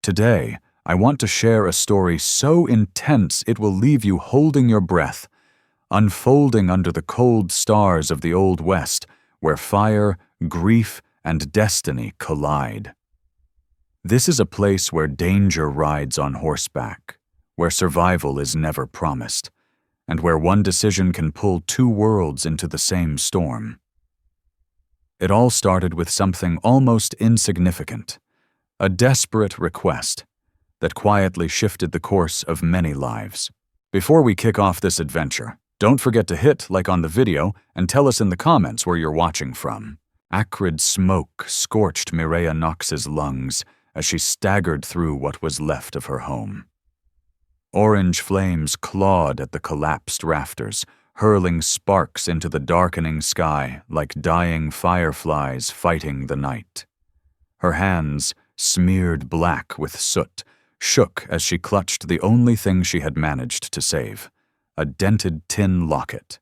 Today, I want to share a story so intense it will leave you holding your breath, unfolding under the cold stars of the Old West, where fire, grief, and destiny collide. This is a place where danger rides on horseback, where survival is never promised, and where one decision can pull two worlds into the same storm. It all started with something almost insignificant, a desperate request that quietly shifted the course of many lives. Before we kick off this adventure, don't forget to hit like on the video and tell us in the comments where you're watching from. Acrid smoke scorched Mireya Knox's lungs as she staggered through what was left of her home. Orange flames clawed at the collapsed rafters, hurling sparks into the darkening sky like dying fireflies fighting the night. Her hands, smeared black with soot, shook as she clutched the only thing she had managed to save, a dented tin locket.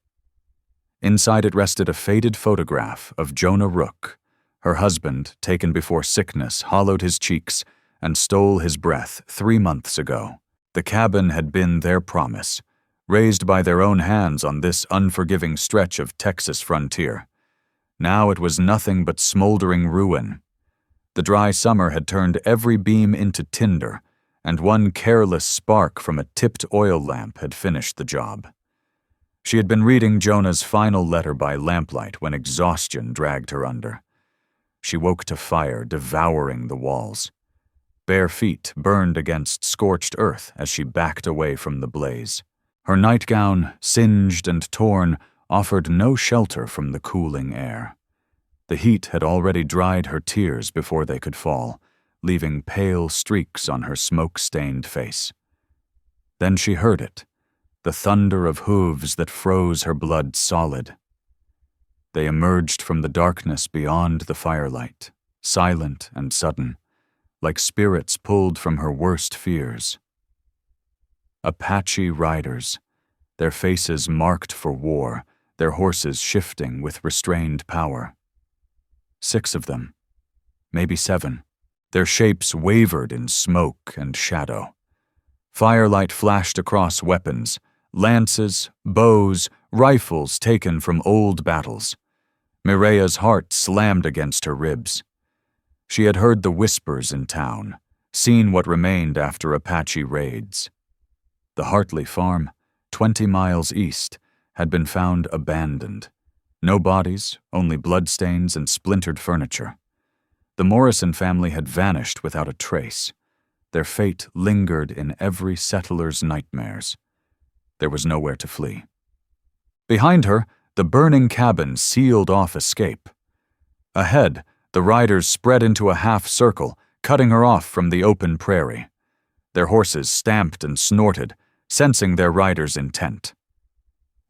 Inside it rested a faded photograph of Jonah Rook. Her husband, taken before sickness, hollowed his cheeks and stole his breath 3 months ago. The cabin had been their promise, raised by their own hands on this unforgiving stretch of Texas frontier. Now it was nothing but smoldering ruin. The dry summer had turned every beam into tinder, and one careless spark from a tipped oil lamp had finished the job. She had been reading Jonah's final letter by lamplight when exhaustion dragged her under. She woke to fire devouring the walls. Bare feet burned against scorched earth as she backed away from the blaze. Her nightgown, singed and torn, offered no shelter from the cooling air. The heat had already dried her tears before they could fall, leaving pale streaks on her smoke-stained face. Then she heard it, the thunder of hooves that froze her blood solid. They emerged from the darkness beyond the firelight, silent and sudden, like spirits pulled from her worst fears. Apache riders, their faces marked for war, their horses shifting with restrained power. 6 of them, maybe 7. Their shapes wavered in smoke and shadow. Firelight flashed across weapons, lances, bows, rifles taken from old battles. Mireya's heart slammed against her ribs. She had heard the whispers in town, seen what remained after Apache raids. The Hartley farm, 20 miles east, had been found abandoned. No bodies, only bloodstains and splintered furniture. The Morrison family had vanished without a trace. Their fate lingered in every settler's nightmares. There was nowhere to flee. Behind her, the burning cabin sealed off escape. Ahead, the riders spread into a half circle, cutting her off from the open prairie. Their horses stamped and snorted, sensing their rider's intent.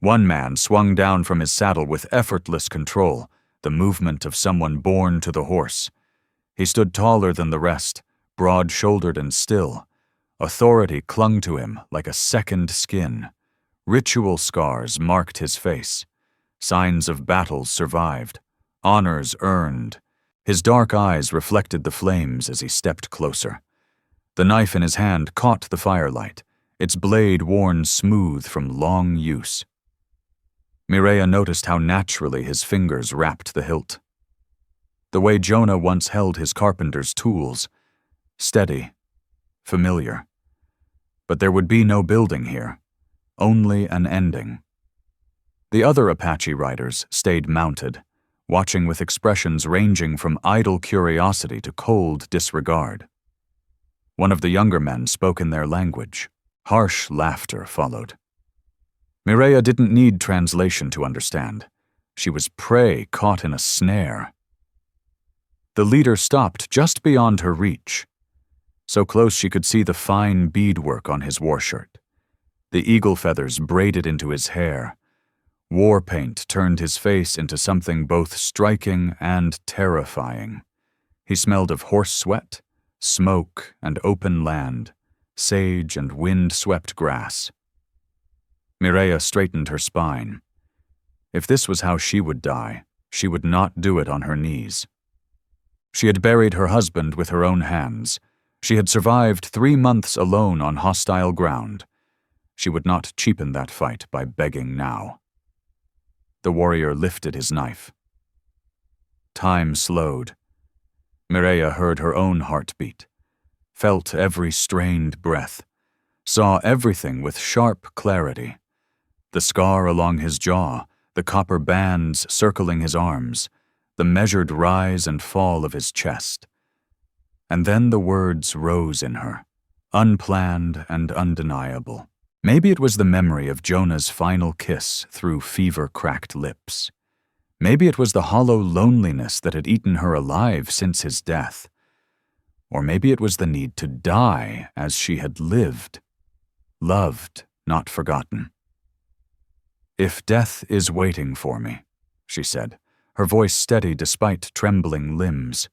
One man swung down from his saddle with effortless control, the movement of someone born to the horse. He stood taller than the rest, broad-shouldered and still. Authority clung to him like a second skin. Ritual scars marked his face. Signs of battles survived, honors earned. His dark eyes reflected the flames as he stepped closer. The knife in his hand caught the firelight, its blade worn smooth from long use. Mireya noticed how naturally his fingers wrapped the hilt. The way Jonah once held his carpenter's tools, steady, familiar. But there would be no building here, only an ending. The other Apache riders stayed mounted, watching with expressions ranging from idle curiosity to cold disregard. One of the younger men spoke in their language. Harsh laughter followed. Mireya didn't need translation to understand. She was prey caught in a snare. The leader stopped just beyond her reach, so close she could see the fine beadwork on his war shirt. The eagle feathers braided into his hair. War paint turned his face into something both striking and terrifying. He smelled of horse sweat, smoke and open land, sage and wind-swept grass. Mireya straightened her spine. If this was how she would die, she would not do it on her knees. She had buried her husband with her own hands. She had survived 3 months alone on hostile ground. She would not cheapen that fight by begging now. The warrior lifted his knife. Time slowed. Mireia heard her own heartbeat, felt every strained breath, saw everything with sharp clarity. The scar along his jaw, the copper bands circling his arms, the measured rise and fall of his chest. And then the words rose in her, unplanned and undeniable. Maybe it was the memory of Jonah's final kiss through fever-cracked lips. Maybe it was the hollow loneliness that had eaten her alive since his death. Or maybe it was the need to die as she had lived. Loved, not forgotten. "If death is waiting for me," she said, her voice steady despite trembling limbs,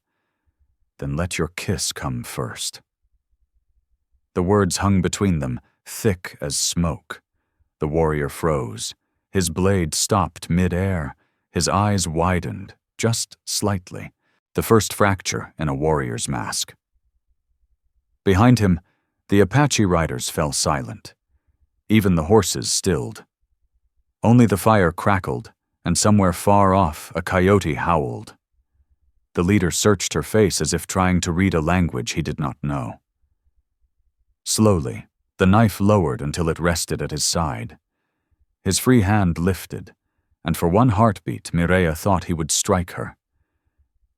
"then let your kiss come first." The words hung between them, thick as smoke. The warrior froze. His blade stopped mid-air. His eyes widened, just slightly, the first fracture in a warrior's mask. Behind him, the Apache riders fell silent. Even the horses stilled. Only the fire crackled, and somewhere far off a coyote howled. The leader searched her face as if trying to read a language he did not know. Slowly, the knife lowered until it rested at his side. His free hand lifted, and for one heartbeat Mireia thought he would strike her.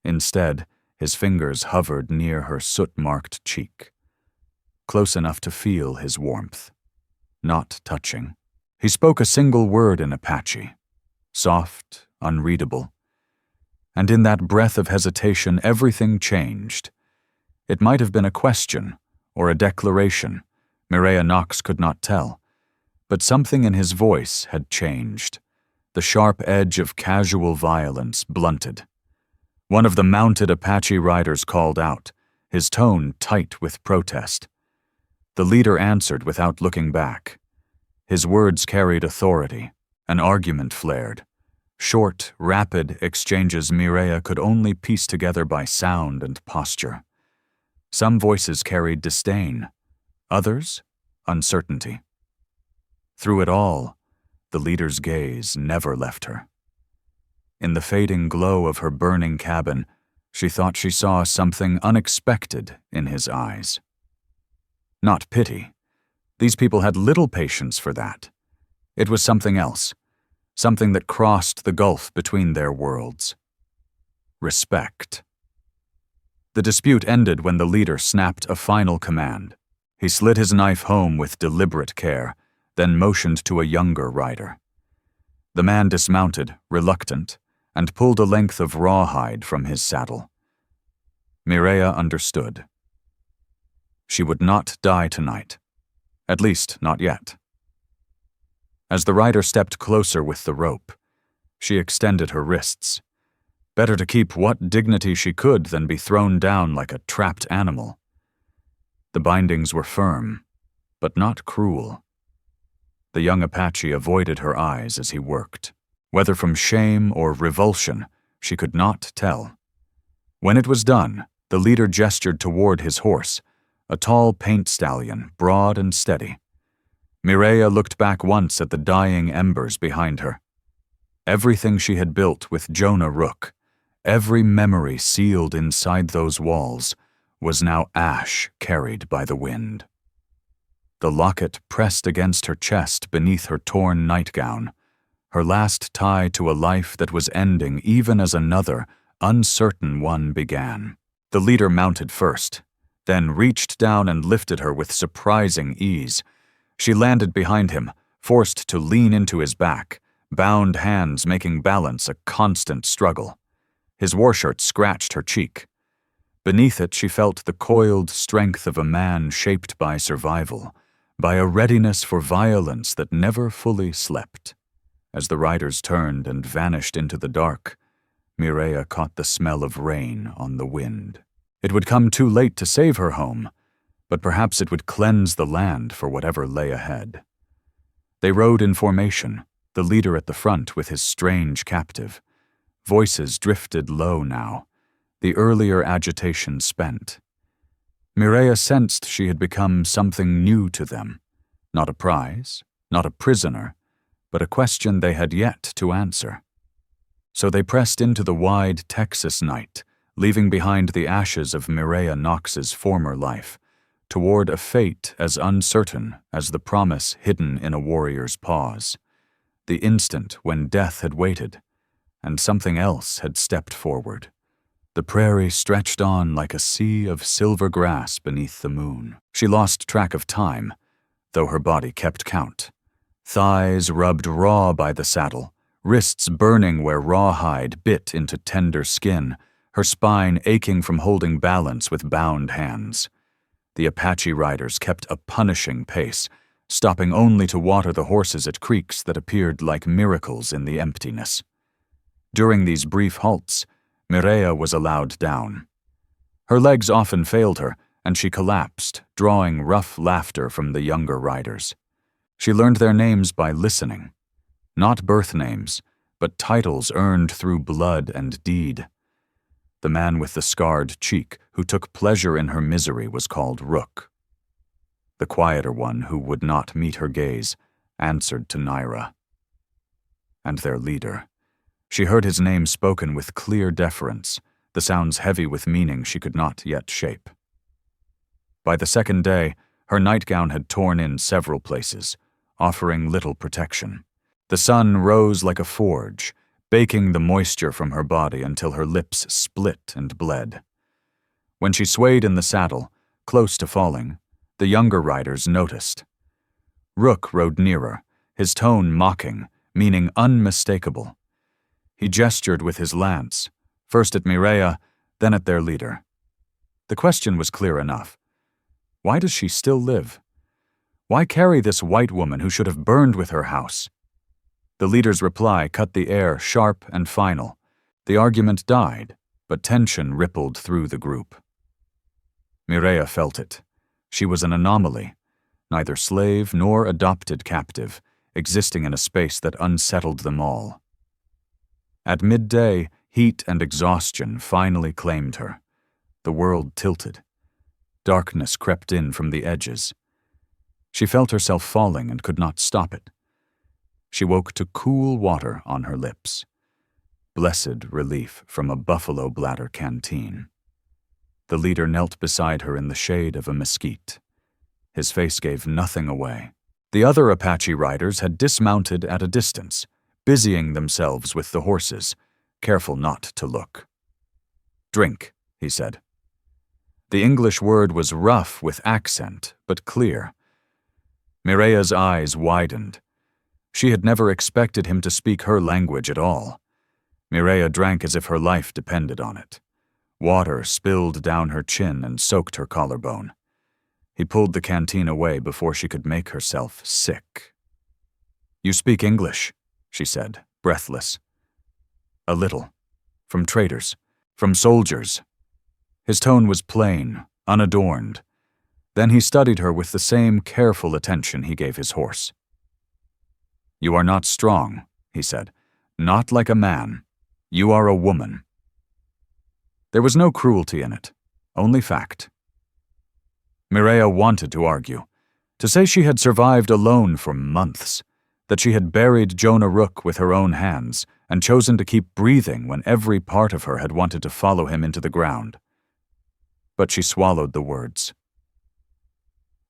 Instead, his fingers hovered near her soot-marked cheek, close enough to feel his warmth, not touching. He spoke a single word in Apache, soft, unreadable. And in that breath of hesitation, everything changed. It might have been a question or a declaration. Mireia Knox could not tell. But something in his voice had changed. The sharp edge of casual violence blunted. One of the mounted Apache riders called out, his tone tight with protest. The leader answered without looking back. His words carried authority. An argument flared. Short, rapid exchanges Mireia could only piece together by sound and posture. Some voices carried disdain, others, uncertainty. Through it all, the leader's gaze never left her. In the fading glow of her burning cabin, she thought she saw something unexpected in his eyes. Not pity. These people had little patience for that. It was something else, something that crossed the gulf between their worlds. Respect. The dispute ended when the leader snapped a final command. He slid his knife home with deliberate care, then motioned to a younger rider. The man dismounted, reluctant, and pulled a length of rawhide from his saddle. Mireia understood. She would not die tonight. At least, not yet. As the rider stepped closer with the rope, she extended her wrists. Better to keep what dignity she could than be thrown down like a trapped animal. The bindings were firm, but not cruel. The young Apache avoided her eyes as he worked. Whether from shame or revulsion, she could not tell. When it was done, the leader gestured toward his horse, a tall paint stallion, broad and steady. Mireia looked back once at the dying embers behind her. Everything she had built with Jonah Rook, every memory sealed inside those walls, was now ash carried by the wind. The locket pressed against her chest beneath her torn nightgown, her last tie to a life that was ending even as another, uncertain one began. The leader mounted first, then reached down and lifted her with surprising ease. She landed behind him, forced to lean into his back, bound hands making balance a constant struggle. His warshirt scratched her cheek. Beneath it she felt the coiled strength of a man shaped by survival, by a readiness for violence that never fully slept. As the riders turned and vanished into the dark, Mireia caught the smell of rain on the wind. It would come too late to save her home, but perhaps it would cleanse the land for whatever lay ahead. They rode in formation, the leader at the front with his strange captive. Voices drifted low now, the earlier agitation spent. Mireia sensed she had become something new to them. Not a prize, not a prisoner, but a question they had yet to answer. So they pressed into the wide Texas night, leaving behind the ashes of Mireia Knox's former life, toward a fate as uncertain as the promise hidden in a warrior's paws, the instant when death had waited, and something else had stepped forward. The prairie stretched on like a sea of silver grass beneath the moon. She lost track of time, though her body kept count. Thighs rubbed raw by the saddle, wrists burning where rawhide bit into tender skin, her spine aching from holding balance with bound hands. The Apache riders kept a punishing pace, stopping only to water the horses at creeks that appeared like miracles in the emptiness. During these brief halts, Mireia was allowed down. Her legs often failed her, and she collapsed, drawing rough laughter from the younger riders. She learned their names by listening. Not birth names, but titles earned through blood and deed. The man with the scarred cheek who took pleasure in her misery was called Rook. The quieter one who would not meet her gaze answered to Naira. And their leader. She heard his name spoken with clear deference, the sounds heavy with meaning she could not yet shape. By the second day, her nightgown had torn in several places, offering little protection. The sun rose like a forge, baking the moisture from her body until her lips split and bled. When she swayed in the saddle, close to falling, the younger riders noticed. Rook rode nearer, his tone mocking, meaning unmistakable. He gestured with his lance, first at Mireia, then at their leader. The question was clear enough. Why does she still live? Why carry this white woman who should have burned with her house? The leader's reply cut the air sharp and final. The argument died, but tension rippled through the group. Mireia felt it. She was an anomaly, neither slave nor adopted captive, existing in a space that unsettled them all. At midday, heat and exhaustion finally claimed her. The world tilted. Darkness crept in from the edges. She felt herself falling and could not stop it. She woke to cool water on her lips. Blessed relief from a buffalo bladder canteen. The leader knelt beside her in the shade of a mesquite. His face gave nothing away. The other Apache riders had dismounted at a distance, busying themselves with the horses, careful not to look. "Drink," he said. The English word was rough with accent, but clear. Mireia's eyes widened. She had never expected him to speak her language at all. Mireia drank as if her life depended on it. Water spilled down her chin and soaked her collarbone. He pulled the canteen away before she could make herself sick. "You speak English," she said, breathless. "A little. From traders. From soldiers." His tone was plain, unadorned. Then he studied her with the same careful attention he gave his horse. "You are not strong," he said. "Not like a man. You are a woman." There was no cruelty in it, only fact. Mireia wanted to argue, to say she had survived alone for months, that she had buried Jonah Rook with her own hands and chosen to keep breathing when every part of her had wanted to follow him into the ground. But she swallowed the words.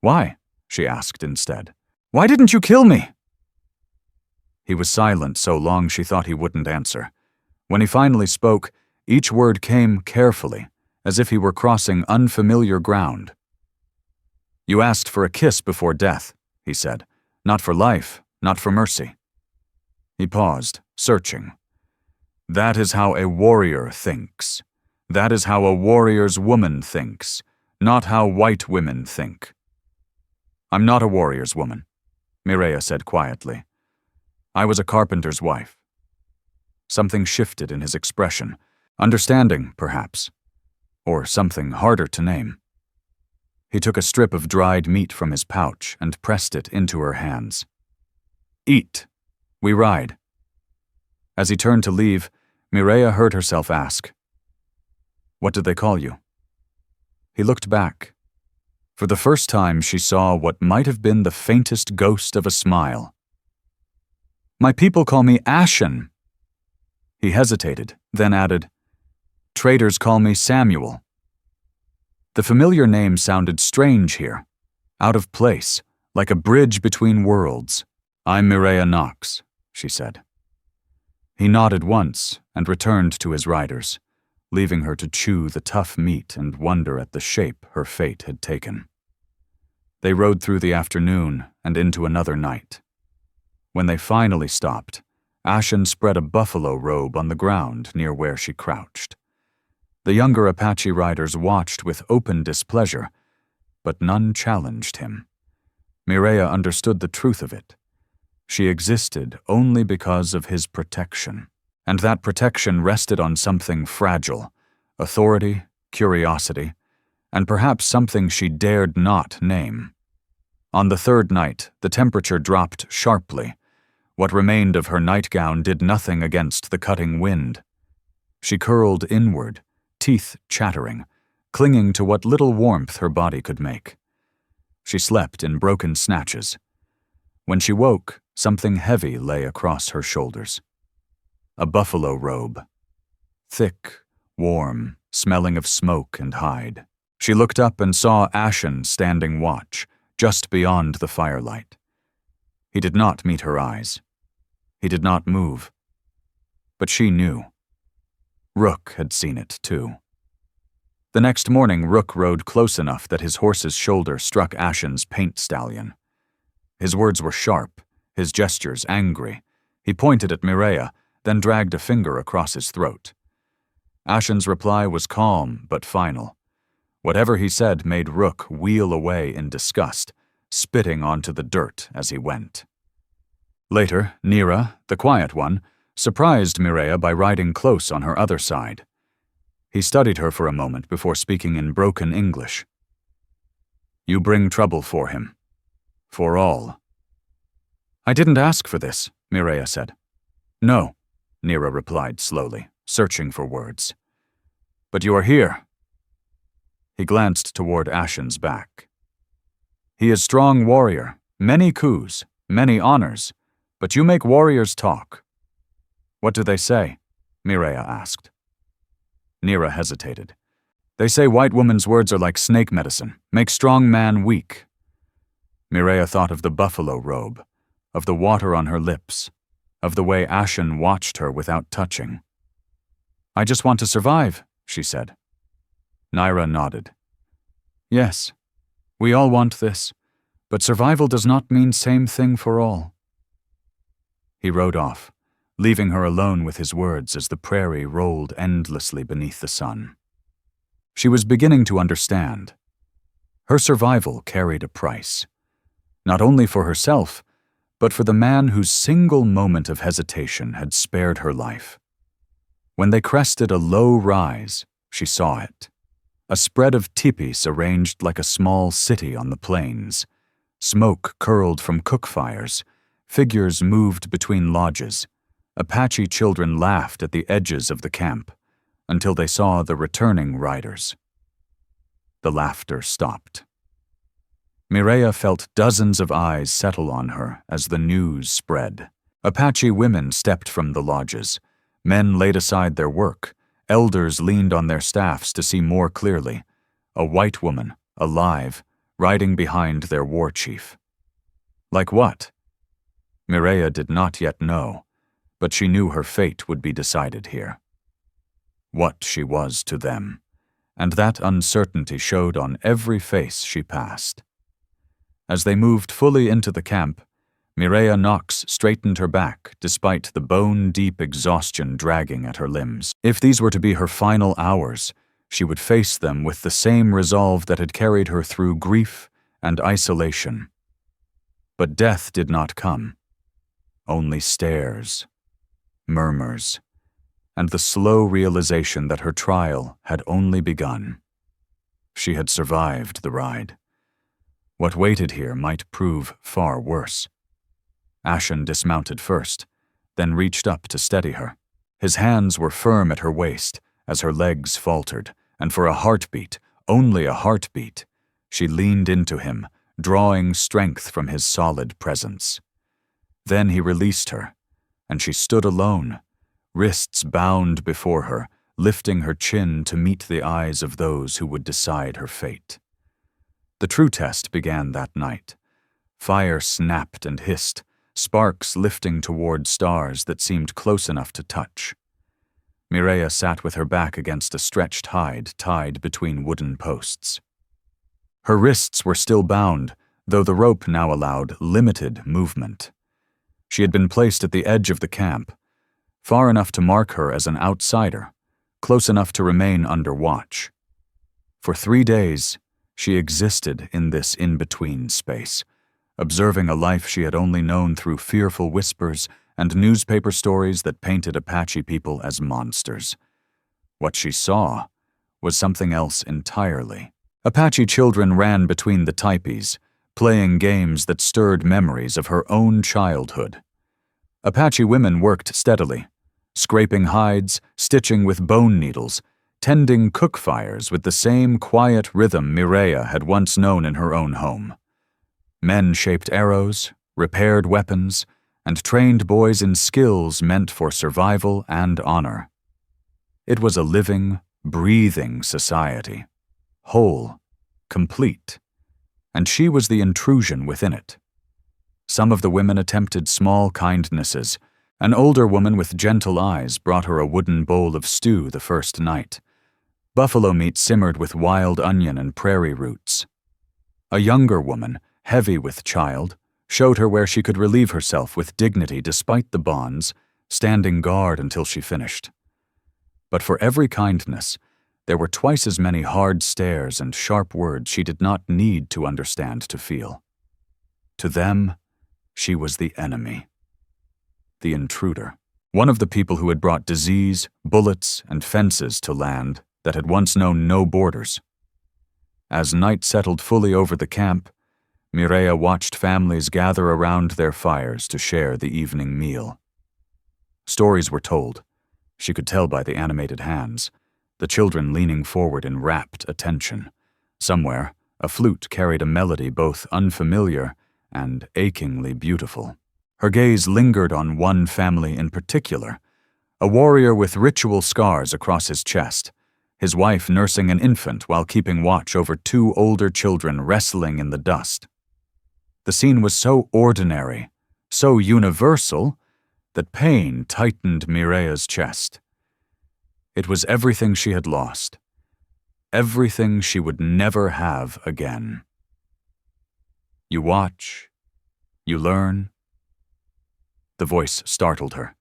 "Why?" she asked instead. "Why didn't you kill me?" He was silent so long she thought he wouldn't answer. When he finally spoke, each word came carefully, as if he were crossing unfamiliar ground. "You asked for a kiss before death," he said. "Not for life, not for mercy." He paused, searching. "That is how a warrior thinks. That is how a warrior's woman thinks, not how white women think." "I'm not a warrior's woman," Mireia said quietly. "I was a carpenter's wife." Something shifted in his expression, understanding, perhaps, or something harder to name. He took a strip of dried meat from his pouch and pressed it into her hands. "Eat. We ride." As he turned to leave, Mireia heard herself ask, "What did they call you?" He looked back, For the first time, she saw what might have been the faintest ghost of a smile. "My people call me Ashen." He hesitated, then added, "Traders call me Samuel." The familiar name sounded strange here, out of place, like a bridge between worlds. "I'm Mireya Knox," she said. He nodded once and returned to his riders, leaving her to chew the tough meat and wonder at the shape her fate had taken. They rode through the afternoon and into another night. When they finally stopped, Ashen spread a buffalo robe on the ground near where she crouched. The younger Apache riders watched with open displeasure, but none challenged him. Mireya understood the truth of it. She existed only because of his protection, and that protection rested on something fragile: authority, curiosity, and perhaps something she dared not name. On the third night, the temperature dropped sharply. What remained of her nightgown did nothing against the cutting wind. She curled inward, teeth chattering, clinging to what little warmth her body could make. She slept in broken snatches. When she woke, something heavy lay across her shoulders. A buffalo robe. Thick, warm, smelling of smoke and hide. She looked up and saw Ashen standing watch, just beyond the firelight. He did not meet her eyes. He did not move. But she knew. Rook had seen it too. The next morning, Rook rode close enough that his horse's shoulder struck Ashen's paint stallion. His words were sharp, his gestures angry. He pointed at Mireya, then dragged a finger across his throat. Ashen's reply was calm but final. Whatever he said made Rook wheel away in disgust, spitting onto the dirt as he went. Later, Nira, the quiet one, surprised Mireya by riding close on her other side. He studied her for a moment before speaking in broken English. "You bring trouble for him. For all." "I didn't ask for this," Mireya said. "No," Nira replied slowly, searching for words. "But you are here." He glanced toward Ashen's back. "He is strong warrior, many coups, many honors, but you make warriors talk." "What do they say?" Mireya asked. Nira hesitated. "They say white woman's words are like snake medicine, make strong man weak." Mireya thought of the buffalo robe, of the water on her lips, of the way Ashen watched her without touching. "I just want to survive," she said. Nira nodded. "Yes, we all want this, but survival does not mean same thing for all." He rode off, leaving her alone with his words as the prairie rolled endlessly beneath the sun. She was beginning to understand. Her survival carried a price, not only for herself, but for the man whose single moment of hesitation had spared her life. When they crested a low rise, she saw it. A spread of tipis arranged like a small city on the plains. Smoke curled from cook fires. Figures moved between lodges. Apache children laughed at the edges of the camp until they saw the returning riders. The laughter stopped. Mireya felt dozens of eyes settle on her as the news spread. Apache women stepped from the lodges. Men laid aside their work. Elders leaned on their staffs to see more clearly. A white woman, alive, riding behind their war chief. Like what? Mireya did not yet know, but she knew her fate would be decided here. What she was to them, and that uncertainty showed on every face she passed. As they moved fully into the camp, Mireya Knox straightened her back despite the bone-deep exhaustion dragging at her limbs. If these were to be her final hours, she would face them with the same resolve that had carried her through grief and isolation. But death did not come. Only stares, murmurs, and the slow realization that her trial had only begun. She had survived the ride. What waited here might prove far worse. Ashen dismounted first, then reached up to steady her. His hands were firm at her waist as her legs faltered, and for a heartbeat, only a heartbeat, She leaned into him, drawing strength from his solid presence. Then he released her, and she stood alone, wrists bound before her, lifting her chin to meet the eyes of those who would decide her fate. The true test began that night. Fire snapped and hissed, sparks lifting toward stars that seemed close enough to touch. Mireia sat with her back against a stretched hide tied between wooden posts. Her wrists were still bound, though the rope now allowed limited movement. She had been placed at the edge of the camp, far enough to mark her as an outsider, close enough to remain under watch. For 3 days, she existed in this in-between space, observing a life she had only known through fearful whispers and newspaper stories that painted Apache people as monsters. What she saw was something else entirely. Apache children ran between the teepees, playing games that stirred memories of her own childhood. Apache women worked steadily, scraping hides, stitching with bone needles, tending cook fires with the same quiet rhythm Mireia had once known in her own home. Men shaped arrows, repaired weapons, and trained boys in skills meant for survival and honor. It was a living, breathing society, whole, complete, and she was the intrusion within it. Some of the women attempted small kindnesses. An older woman with gentle eyes brought her a wooden bowl of stew the first night. Buffalo meat simmered with wild onion and prairie roots. A younger woman, heavy with child, showed her where she could relieve herself with dignity despite the bonds, standing guard until she finished. But for every kindness, there were twice as many hard stares and sharp words she did not need to understand to feel. To them, she was the enemy. The intruder, one of the people who had brought disease, bullets, and fences to land that had once known no borders. As night settled fully over the camp, Mireia watched families gather around their fires to share the evening meal. Stories were told. She could tell by the animated hands, the children leaning forward in rapt attention. Somewhere, a flute carried a melody both unfamiliar and achingly beautiful. Her gaze lingered on one family in particular, a warrior with ritual scars across his chest, his wife nursing an infant while keeping watch over 2 older children wrestling in the dust. The scene was so ordinary, so universal, that pain tightened Mireia's chest. It was everything she had lost, everything she would never have again. You watch, you learn. The voice startled her.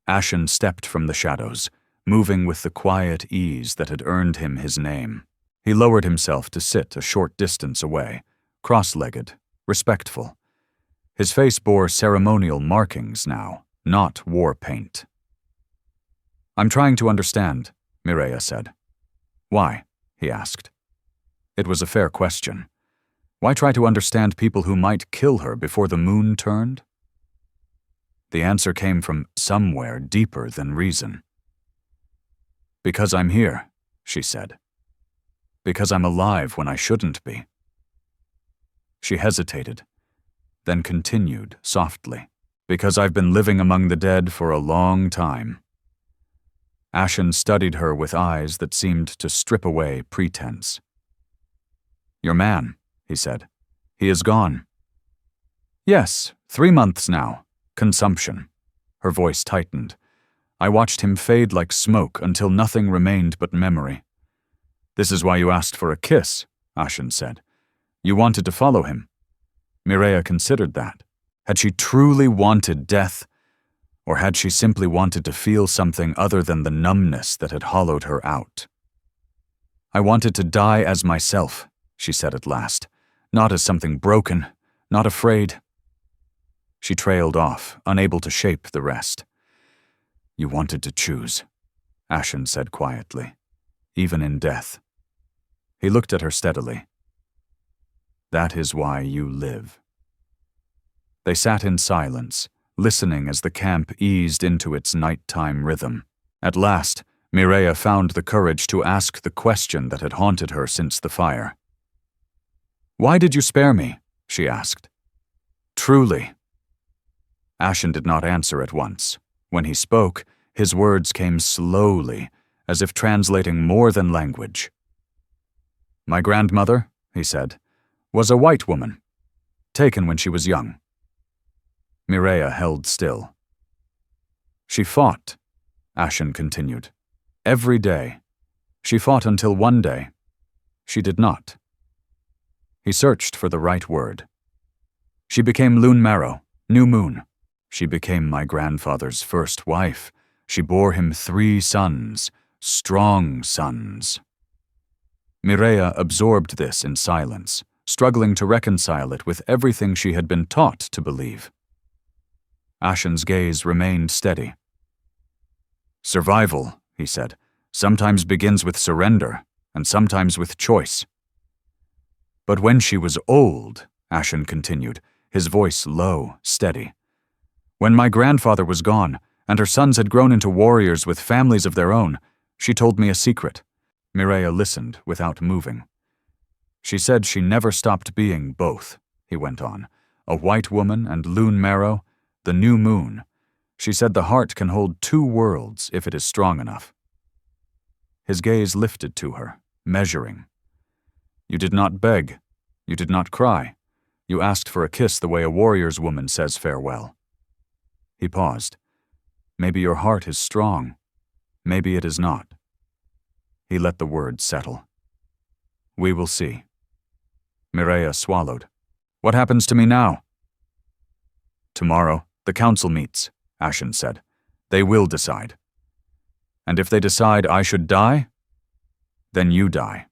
Ashen stepped from the shadows, moving with the quiet ease that had earned him his name. He lowered himself to sit a short distance away, cross-legged, respectful. His face bore ceremonial markings now, not war paint. "I'm trying to understand," Mireia said. "Why?" he asked. It was a fair question. Why try to understand people who might kill her before the moon turned? The answer came from somewhere deeper than reason. "Because I'm here," she said. "Because I'm alive when I shouldn't be." She hesitated, then continued softly. "Because I've been living among the dead for a long time." Ashen studied her with eyes that seemed to strip away pretense. "Your man," he said. "He is gone." "Yes, 3 months now. Consumption." Her voice tightened. "I watched him fade like smoke until nothing remained but memory." "This is why you asked for a kiss," Ashen said. "You wanted to follow him." Mireia considered that. Had she truly wanted death, or had she simply wanted to feel something other than the numbness that had hollowed her out? "I wanted to die as myself," she said at last, "not as something broken, not afraid." She trailed off, unable to shape the rest. "You wanted to choose," Ashen said quietly, "even in death." He looked at her steadily. "That is why you live." They sat in silence, listening as the camp eased into its nighttime rhythm. At last, Mireia found the courage to ask the question that had haunted her since the fire. "Why did you spare me?" she asked. "Truly." Ashen did not answer at once. When he spoke, his words came slowly, as if translating more than language. "My grandmother," he said, "was a white woman, taken when she was young." Mireia held still. "She fought," Ashen continued, "every day. She fought until one day she did not." He searched for the right word. "She became Lune Marrow, New Moon. She became my grandfather's first wife. She bore him 3 sons, strong sons." Mireia absorbed this in silence, struggling to reconcile it with everything she had been taught to believe. Ashen's gaze remained steady. "Survival," he said, "sometimes begins with surrender, and sometimes with choice." "But when she was old," Ashen continued, his voice low, steady, "when my grandfather was gone, and her sons had grown into warriors with families of their own, she told me a secret." Mireia listened without moving. "She said she never stopped being both," he went on, "a white woman and Lune Marrow, the new moon. She said the heart can hold 2 worlds if it is strong enough." His gaze lifted to her, measuring. "You did not beg. You did not cry. You asked for a kiss the way a warrior's woman says farewell." He paused. "Maybe your heart is strong. Maybe it is not." He let the words settle. "We will see." Mireia swallowed. "What happens to me now?" "Tomorrow, the council meets," Ashen said. "They will decide. And if they decide I should die, then you die."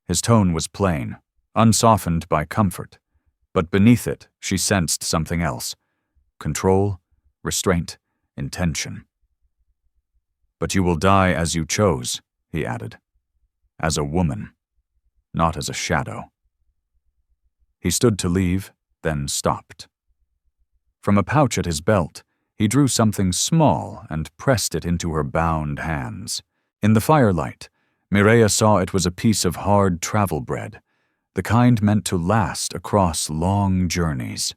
His tone was plain, unsoftened by comfort, but beneath it she sensed something else: control, restraint, intention. "But you will die as you chose," he added, "as a woman, not as a shadow." He stood to leave, then stopped. From a pouch at his belt, he drew something small and pressed it into her bound hands. In the firelight, Mireia saw it was a piece of hard travel bread, the kind meant to last across long journeys.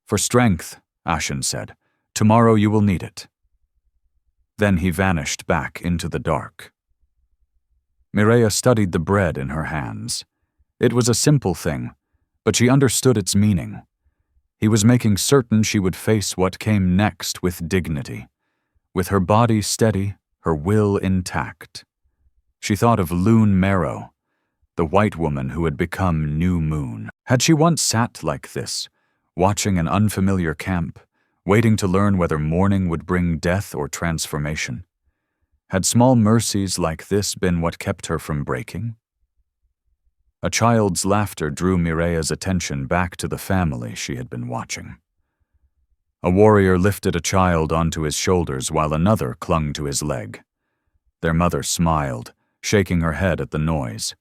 "For strength," Ashen said, "tomorrow you will need it." Then he vanished back into the dark. Mireia studied the bread in her hands. It was a simple thing, but she understood its meaning. He was making certain she would face what came next with dignity, with her body steady, her will intact. She thought of Lune Marrow, the white woman who had become New Moon. Had she once sat like this, watching an unfamiliar camp, waiting to learn whether morning would bring death or transformation? Had small mercies like this been what kept her from breaking? A child's laughter drew Mireia's attention back to the family she had been watching. A warrior lifted a child onto his shoulders while another clung to his leg. Their mother smiled, shaking her head at the noise.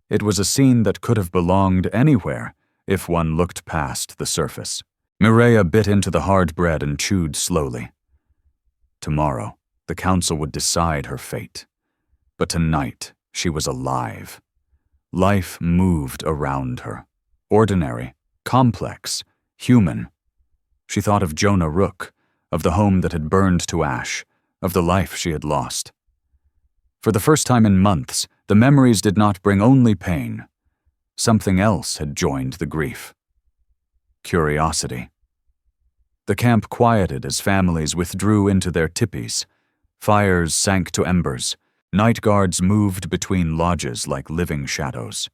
It was a scene that could have belonged anywhere if one looked past the surface. Mireia bit into the hard bread and chewed slowly. Tomorrow, the council would decide her fate. But tonight, she was alive. Life moved around her. Ordinary, complex, human. She thought of Jonah Rook, of the home that had burned to ash, of the life she had lost. For the first time in months, the memories did not bring only pain. Something else had joined the grief. Curiosity. The camp quieted as families withdrew into their tipis. Fires sank to embers. Night guards moved between lodges like living shadows.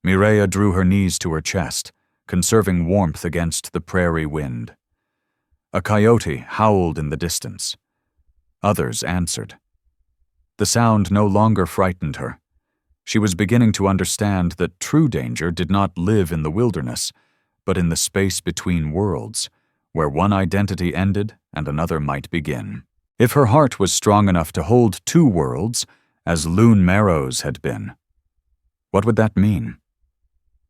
Mireia drew her knees to her chest, conserving warmth against the prairie wind. A coyote howled in the distance. Others answered. The sound no longer frightened her. She was beginning to understand that true danger did not live in the wilderness, but in the space between worlds, where one identity ended and another might begin. If her heart was strong enough to hold 2 worlds, as Lune Marrow's had been, what would that mean?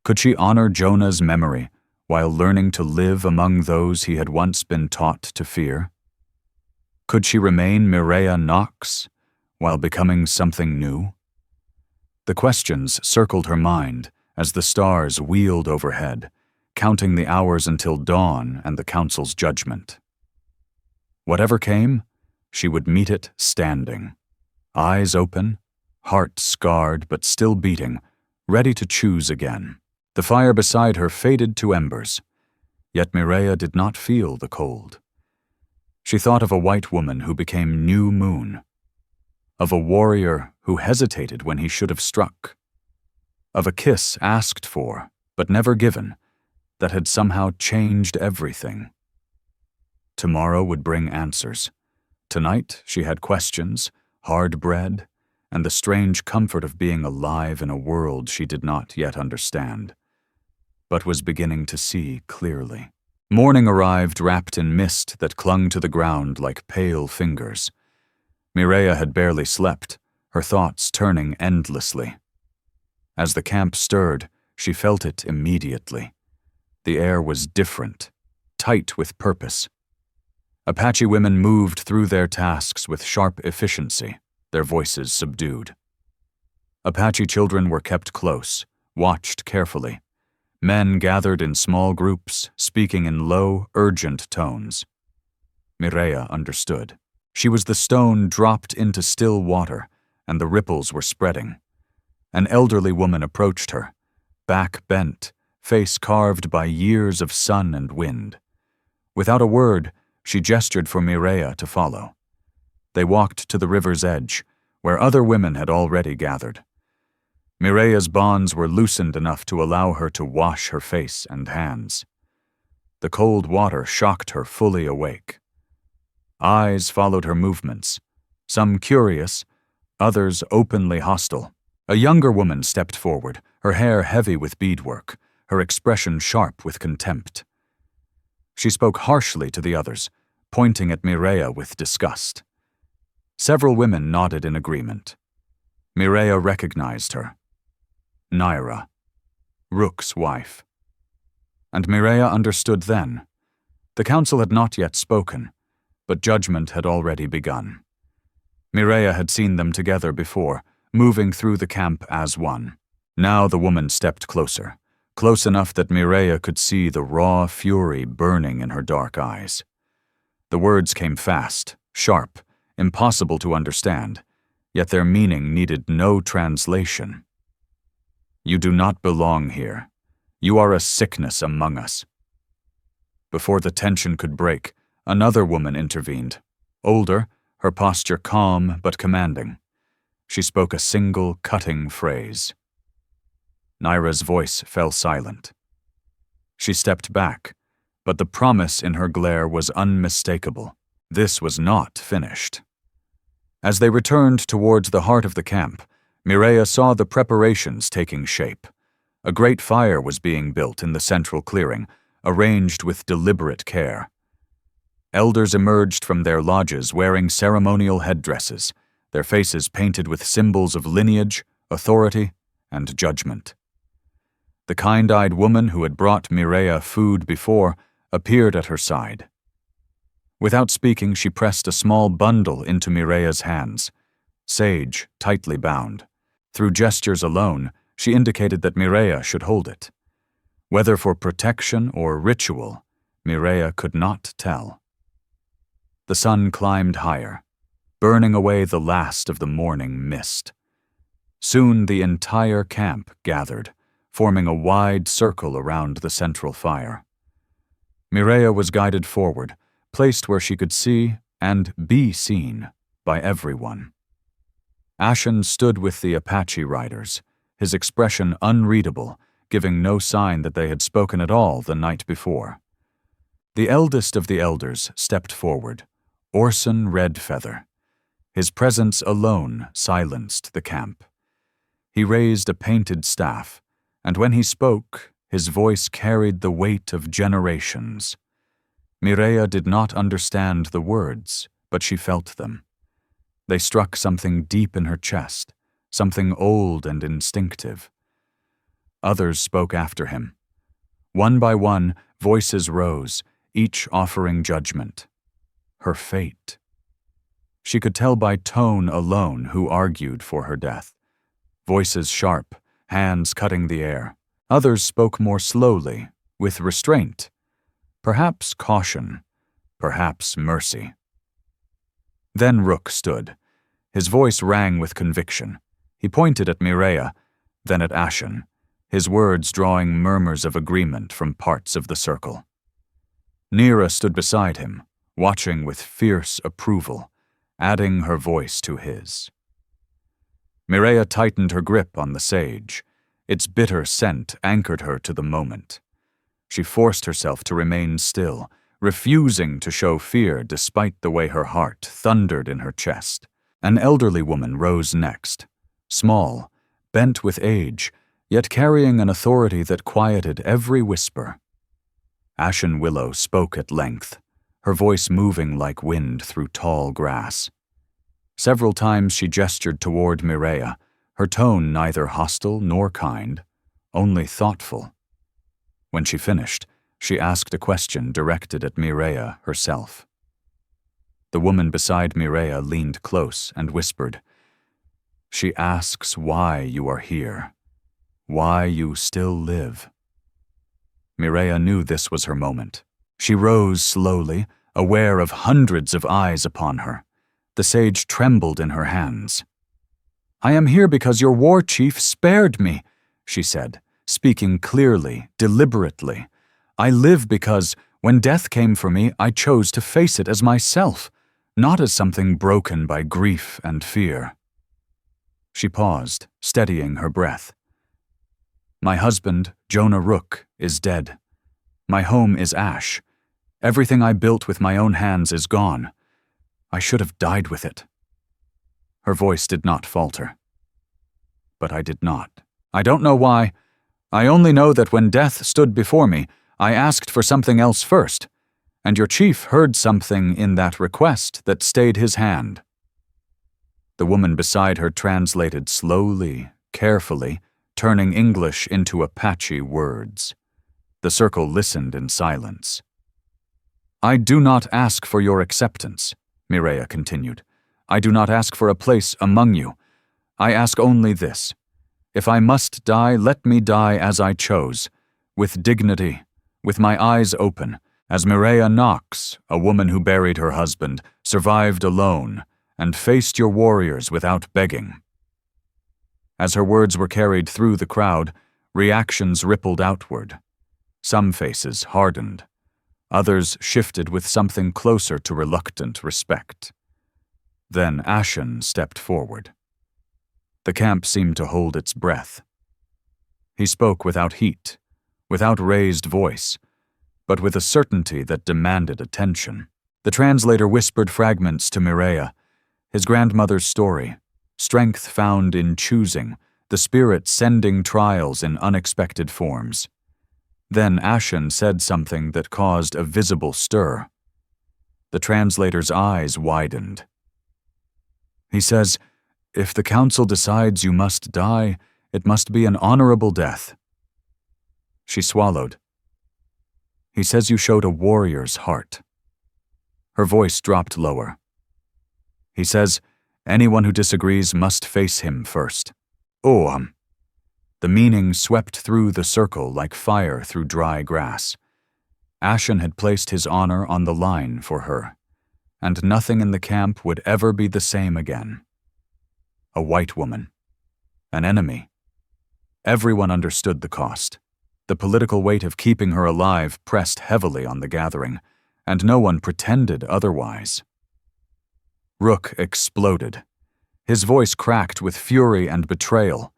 Could she honor Jonah's memory while learning to live among those he had once been taught to fear? Could she remain Mireia Knox while becoming something new? The questions circled her mind as the stars wheeled overhead, counting the hours until dawn and the council's judgment. Whatever came, she would meet it standing, eyes open, heart scarred but still beating, ready to choose again. The fire beside her faded to embers, yet Mireia did not feel the cold. She thought of a white woman who became new moon, of a warrior who hesitated when he should have struck, of a kiss asked for but never given that had somehow changed everything. Tomorrow would bring answers. Tonight she had questions, hard bread, and the strange comfort of being alive in a world she did not yet understand, but was beginning to see clearly. Morning arrived wrapped in mist that clung to the ground like pale fingers. Mireia had barely slept, her thoughts turning endlessly. As the camp stirred, she felt it immediately. The air was different, tight with purpose. Apache women moved through their tasks with sharp efficiency, their voices subdued. Apache children were kept close, watched carefully. Men gathered in small groups, speaking in low, urgent tones. Mireia understood. She was the stone dropped into still water, and the ripples were spreading. An elderly woman approached her, back bent, face carved by years of sun and wind. Without a word, she gestured for Mireia to follow. They walked to the river's edge, where other women had already gathered. Mireia's bonds were loosened enough to allow her to wash her face and hands. The cold water shocked her fully awake. Eyes followed her movements, some curious, others openly hostile. A younger woman stepped forward, her hair heavy with beadwork, her expression sharp with contempt. She spoke harshly to the others, pointing at Mireia with disgust. Several women nodded in agreement. Mireia recognized her. Naira, Rook's wife. And Mireia understood then. The council had not yet spoken, but judgment had already begun. Mireia had seen them together before, moving through the camp as one. Now the woman stepped closer, close enough that Mireia could see the raw fury burning in her dark eyes. The words came fast, sharp, impossible to understand, yet their meaning needed no translation. You do not belong here. You are a sickness among us. Before the tension could break, another woman intervened, older, her posture calm but commanding. She spoke a single, cutting phrase. Naira's voice fell silent. She stepped back, but the promise in her glare was unmistakable. This was not finished. As they returned towards the heart of the camp, Mireia saw the preparations taking shape. A great fire was being built in the central clearing, arranged with deliberate care. Elders emerged from their lodges wearing ceremonial headdresses, their faces painted with symbols of lineage, authority, and judgment. The kind-eyed woman who had brought Mireia food before appeared at her side. Without speaking, she pressed a small bundle into Mireia's hands, sage tightly bound. Through gestures alone, she indicated that Mireia should hold it. Whether for protection or ritual, Mireia could not tell. The sun climbed higher, burning away the last of the morning mist. Soon the entire camp gathered, forming a wide circle around the central fire. Mireia was guided forward, placed where she could see and be seen by everyone. Ashen stood with the Apache riders, his expression unreadable, giving no sign that they had spoken at all the night before. The eldest of the elders stepped forward, Orson Redfeather. His presence alone silenced the camp. He raised a painted staff, and when he spoke, his voice carried the weight of generations. Mireia did not understand the words, but she felt them. They struck something deep in her chest, something old and instinctive. Others spoke after him. One by one, voices rose, each offering judgment. Her fate. She could tell by tone alone who argued for her death. voices sharp, hands cutting the air. Others spoke more slowly, with restraint, perhaps caution, perhaps mercy. Then Rook stood. His voice rang with conviction. He pointed at Mireia, then at Ashen, his words drawing murmurs of agreement from parts of the circle. Nira stood beside him, watching with fierce approval, adding her voice to his. Mireia tightened her grip on the sage. Its bitter scent anchored her to the moment. She forced herself to remain still, refusing to show fear despite the way her heart thundered in her chest. An elderly woman rose next, small, bent with age, yet carrying an authority that quieted every whisper. Ashen Willow spoke at length, her voice moving like wind through tall grass. Several times she gestured toward Mireia, her tone neither hostile nor kind, only thoughtful. When she finished, she asked a question directed at Mireia herself. The woman beside Mireia leaned close and whispered, "She asks why you are here, why you still live." Mireia knew this was her moment. She rose slowly, aware of hundreds of eyes upon her. The sage trembled in her hands. "I am here because your war chief spared me," she said, speaking clearly, deliberately. "I live because, when death came for me, I chose to face it as myself, not as something broken by grief and fear." She paused, steadying her breath. "My husband, Jonah Rook, is dead. My home is ash. Everything I built with my own hands is gone. I should have died with it." Her voice did not falter. "But I did not. I don't know why. I only know that when death stood before me, I asked for something else first, and your chief heard something in that request that stayed his hand." The woman beside her translated slowly, carefully, turning English into Apache words. The circle listened in silence. "I do not ask for your acceptance," Mireia continued. "I do not ask for a place among you. I ask only this. If I must die, let me die as I chose, with dignity, with my eyes open, as Mireia Knox, a woman who buried her husband, survived alone, and faced your warriors without begging." As her words were carried through the crowd, reactions rippled outward. Some faces hardened. Others shifted with something closer to reluctant respect. Then Ashen stepped forward. The camp seemed to hold its breath. He spoke without heat, without raised voice, but with a certainty that demanded attention. The translator whispered fragments to Mireia, his grandmother's story, strength found in choosing, the spirit sending trials in unexpected forms. Then Ashen said something that caused a visible stir. The translator's eyes widened. He says, "If the council decides you must die, it must be an honorable death." She swallowed. "He says you showed a warrior's heart." Her voice dropped lower. "He says, anyone who disagrees must face him first." The meaning swept through the circle like fire through dry grass. Ashen had placed his honor on the line for her, and nothing in the camp would ever be the same again. A white woman. An enemy. Everyone understood the cost. The political weight of keeping her alive pressed heavily on the gathering, and no one pretended otherwise. Rook exploded. His voice cracked with fury and betrayal,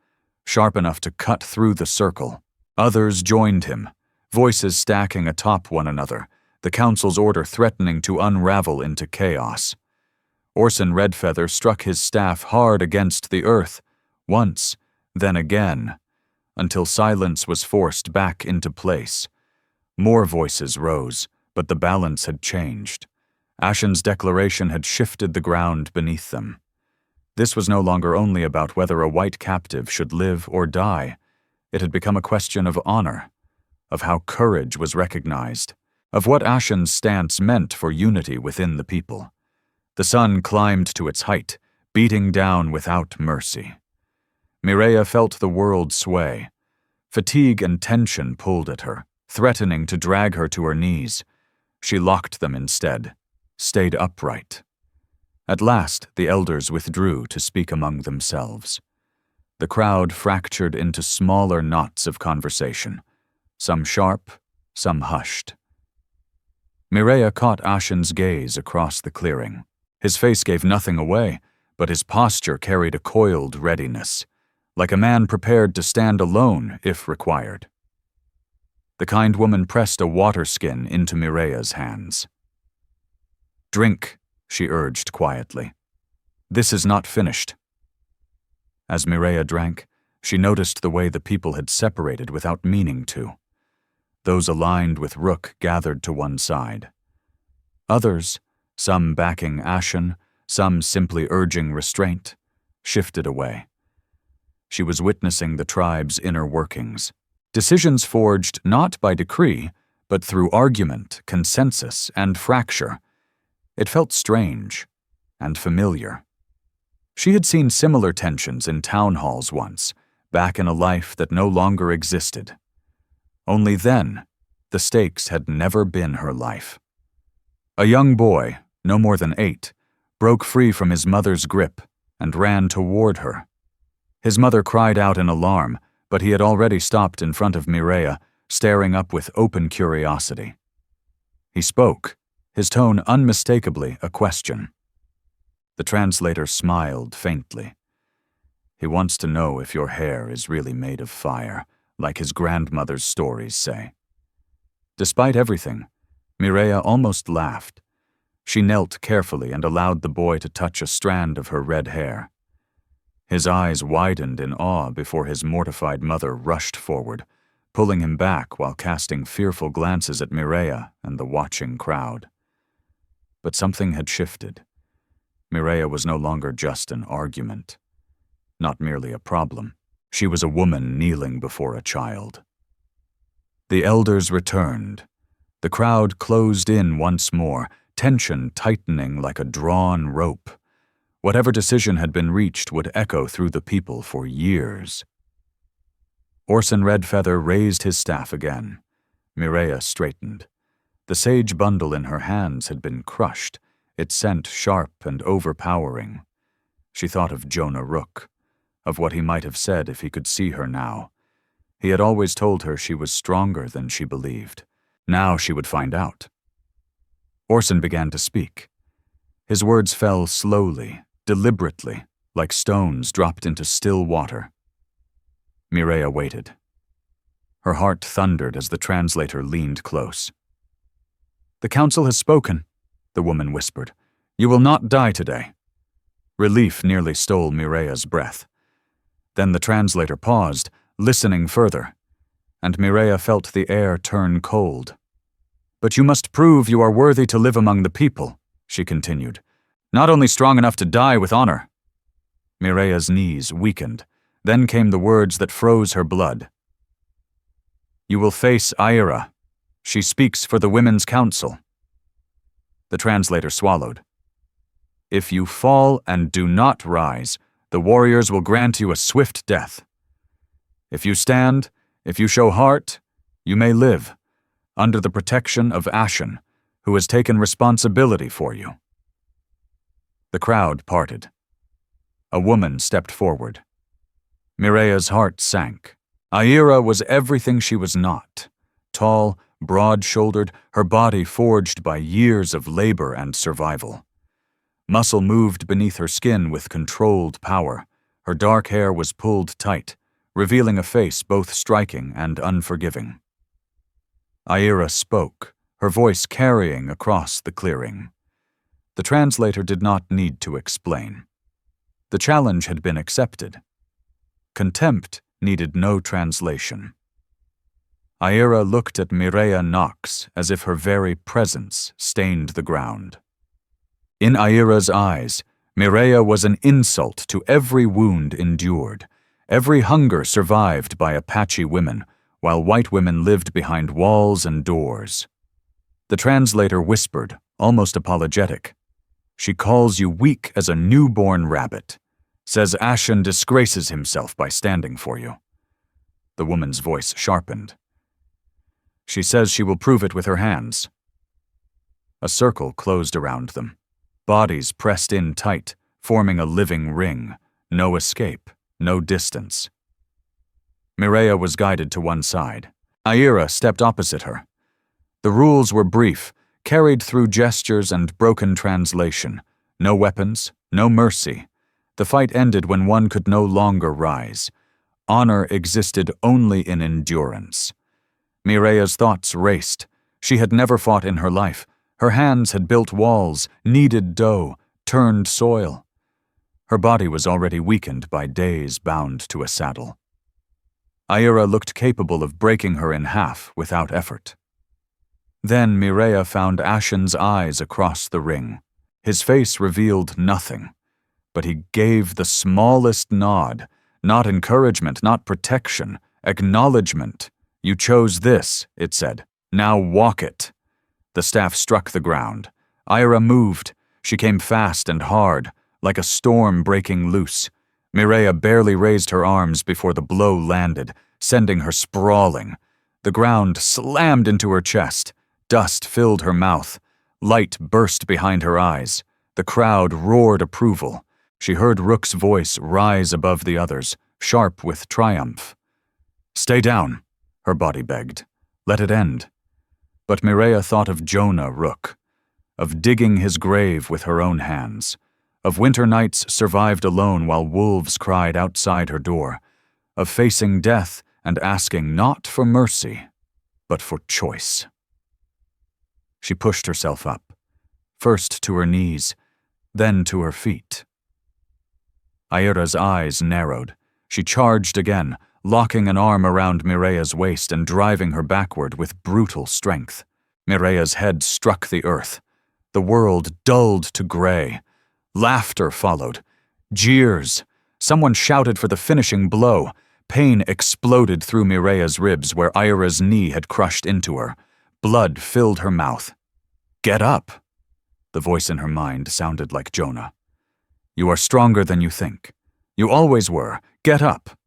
sharp enough to cut through the circle. Others joined him, voices stacking atop one another, the council's order threatening to unravel into chaos. Orson Redfeather struck his staff hard against the earth, once, then again, until silence was forced back into place. More voices rose, but the balance had changed. Ashen's declaration had shifted the ground beneath them. This was no longer only about whether a white captive should live or die. It had become a question of honor, of how courage was recognized, of what Ashen's stance meant for unity within the people. The sun climbed to its height, beating down without mercy. Mireya felt the world sway. Fatigue and tension pulled at her, threatening to drag her to her knees. She locked them instead, stayed upright. At last, the elders withdrew to speak among themselves. The crowd fractured into smaller knots of conversation, some sharp, some hushed. Mireya caught Ashen's gaze across the clearing. His face gave nothing away, but his posture carried a coiled readiness, like a man prepared to stand alone if required. The kind woman pressed a water skin into Mireya's hands. "Drink," she urged quietly. "This is not finished." As Mireya drank, she noticed the way the people had separated without meaning to. Those aligned with Rook gathered to one side. Others, some backing Ashen, some simply urging restraint, shifted away. She was witnessing the tribe's inner workings, decisions forged not by decree, but through argument, consensus, and fracture. It felt strange and familiar. She had seen similar tensions in town halls once, back in a life that no longer existed. Only then, the stakes had never been her life. A young boy, no more than 8, broke free from his mother's grip and ran toward her. His mother cried out in alarm, but he had already stopped in front of Mireya, staring up with open curiosity. He spoke, his tone unmistakably a question. The translator smiled faintly. "He wants to know if your hair is really made of fire, like his grandmother's stories say." Despite everything, Mireya almost laughed. She knelt carefully and allowed the boy to touch a strand of her red hair. His eyes widened in awe before his mortified mother rushed forward, pulling him back while casting fearful glances at Mireya and the watching crowd. But something had shifted. Mireya was no longer just an argument, not merely a problem. She was a woman kneeling before a child. The elders returned. The crowd closed in once more, tension tightening like a drawn rope. Whatever decision had been reached would echo through the people for years. Orson Redfeather raised his staff again. Mireya straightened. The sage bundle in her hands had been crushed, its scent sharp and overpowering. She thought of Jonah Rook, of what he might have said if he could see her now. He had always told her she was stronger than she believed. Now she would find out. Orson began to speak. His words fell slowly, deliberately, like stones dropped into still water. Mireya waited. Her heart thundered as the translator leaned close. "The council has spoken," the woman whispered. "You will not die today." Relief nearly stole Mireya's breath. Then the translator paused, listening further, and Mireya felt the air turn cold. "But you must prove you are worthy to live among the people," she continued. "Not only strong enough to die with honor." Mireya's knees weakened. Then came the words that froze her blood. "You will face Aira. She speaks for the Women's Council." The translator swallowed. "If you fall and do not rise, the warriors will grant you a swift death. If you stand, if you show heart, you may live, under the protection of Ashen, who has taken responsibility for you." The crowd parted. A woman stepped forward. Mireya's heart sank. Aira was everything she was not. Tall, broad-shouldered, her body forged by years of labor and survival. Muscle moved beneath her skin with controlled power. Her dark hair was pulled tight, revealing a face both striking and unforgiving. Aira spoke, her voice carrying across the clearing. The translator did not need to explain. The challenge had been accepted. Contempt needed no translation. Aira looked at Mireya Knox as if her very presence stained the ground. In Aira's eyes, Mireya was an insult to every wound endured, every hunger survived by Apache women, while white women lived behind walls and doors. The translator whispered, almost apologetic, "She calls you weak as a newborn rabbit. Says Ashen disgraces himself by standing for you. The woman's voice sharpened. She says she will prove it with her hands. A circle closed around them. Bodies pressed in tight, forming a living ring. No escape, no distance. Mireia was guided to one side. Aira stepped opposite her. The rules were brief, carried through gestures and broken translation. No weapons, no mercy. The fight ended when one could no longer rise. Honor existed only in endurance. Mireia's thoughts raced. She had never fought in her life. Her hands had built walls, kneaded dough, turned soil. Her body was already weakened by days bound to a saddle. Aira looked capable of breaking her in half without effort. Then Mireia found Ashen's eyes across the ring. His face revealed nothing, but he gave the smallest nod, not encouragement, not protection, acknowledgement. You chose this, it said. Now walk it. The staff struck the ground. Aira moved. She came fast and hard, like a storm breaking loose. Mireia barely raised her arms before the blow landed, sending her sprawling. The ground slammed into her chest. Dust filled her mouth. Light burst behind her eyes. The crowd roared approval. She heard Rook's voice rise above the others, sharp with triumph. Stay down, her body begged. Let it end. But Mireia thought of Jonah Rook, of digging his grave with her own hands, of winter nights survived alone while wolves cried outside her door, of facing death and asking not for mercy, but for choice. She pushed herself up, first to her knees, then to her feet. Aira's eyes narrowed. She charged again, locking an arm around Mireia's waist and driving her backward with brutal strength. Mireia's head struck the earth. The world dulled to gray. Laughter followed. Jeers. Someone shouted for the finishing blow. Pain exploded through Mireia's ribs where Aira's knee had crushed into her. Blood filled her mouth. Get up. The voice in her mind sounded like Jonah. You are stronger than you think. You always were. Get up.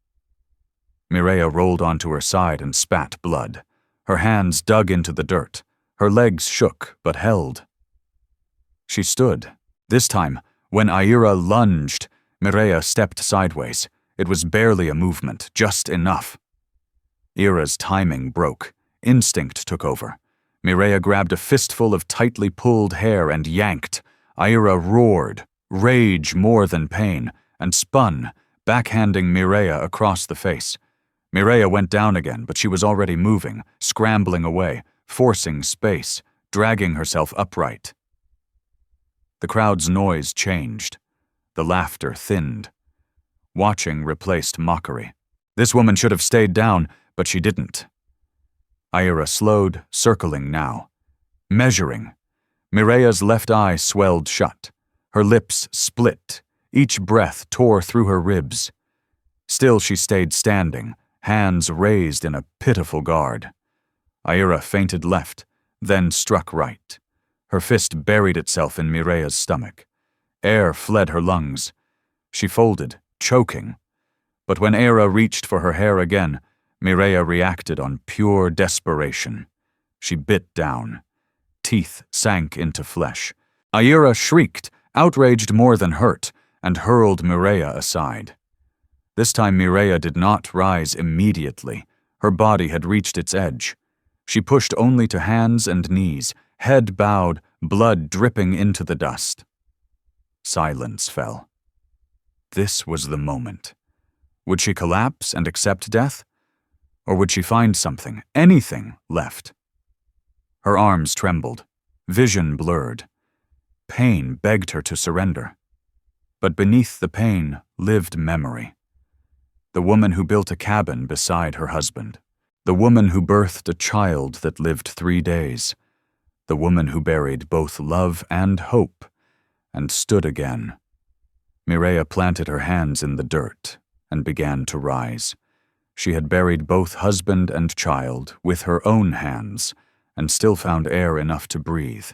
Mireia rolled onto her side and spat blood. Her hands dug into the dirt. Her legs shook, but held. She stood. This time, when Aira lunged, Mireia stepped sideways. It was barely a movement, just enough. Aira's timing broke. Instinct took over. Mireia grabbed a fistful of tightly pulled hair and yanked. Aira roared, rage more than pain, and spun, backhanding Mireia across the face. Mireia went down again, but she was already moving, scrambling away, forcing space, dragging herself upright. The crowd's noise changed. The laughter thinned. Watching replaced mockery. This woman should have stayed down, but she didn't. Aira slowed, circling now. Measuring. Mireia's left eye swelled shut. Her lips split. Each breath tore through her ribs. Still she stayed standing, hands raised in a pitiful guard. Aira feinted left, then struck right. Her fist buried itself in Mireia's stomach. Air fled her lungs. She folded, choking. But when Aira reached for her hair again, Mireia reacted on pure desperation. She bit down. Teeth sank into flesh. Aira shrieked, outraged more than hurt, and hurled Mireia aside. This time Mireia did not rise immediately. Her body had reached its edge. She pushed only to hands and knees, head bowed, blood dripping into the dust. Silence fell. This was the moment. Would she collapse and accept death? Or would she find something, anything, left? Her arms trembled. Vision blurred. Pain begged her to surrender. But beneath the pain lived memory. The woman who built a cabin beside her husband. The woman who birthed a child that lived 3 days. The woman who buried both love and hope, and stood again. Mireia planted her hands in the dirt and began to rise. She had buried both husband and child with her own hands, and still found air enough to breathe.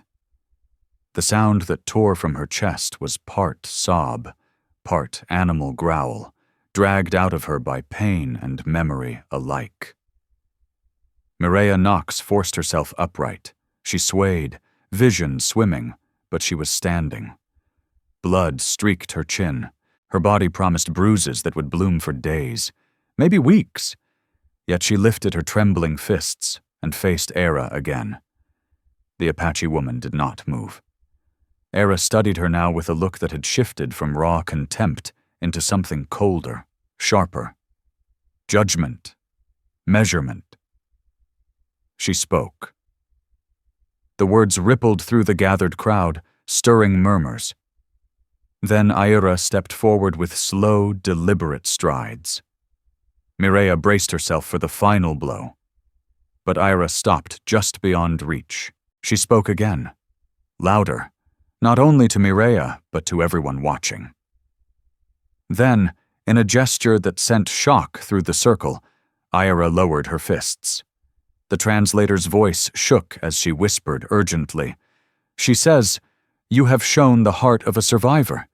The sound that tore from her chest was part sob, part animal growl, dragged out of her by pain and memory alike. Mireia Knox forced herself upright. She swayed, vision swimming, but she was standing. Blood streaked her chin. Her body promised bruises that would bloom for days, maybe weeks. Yet she lifted her trembling fists and faced Era again. The Apache woman did not move. Era studied her now with a look that had shifted from raw contempt into something colder, sharper. Judgment. Measurement. She spoke. The words rippled through the gathered crowd, stirring murmurs. Then Aira stepped forward with slow, deliberate strides. Mireia braced herself for the final blow. But Aira stopped just beyond reach. She spoke again, louder, not only to Mireia, but to everyone watching. Then, in a gesture that sent shock through the circle, Aira lowered her fists. The translator's voice shook as she whispered urgently. She says, "You have shown the heart of a survivor."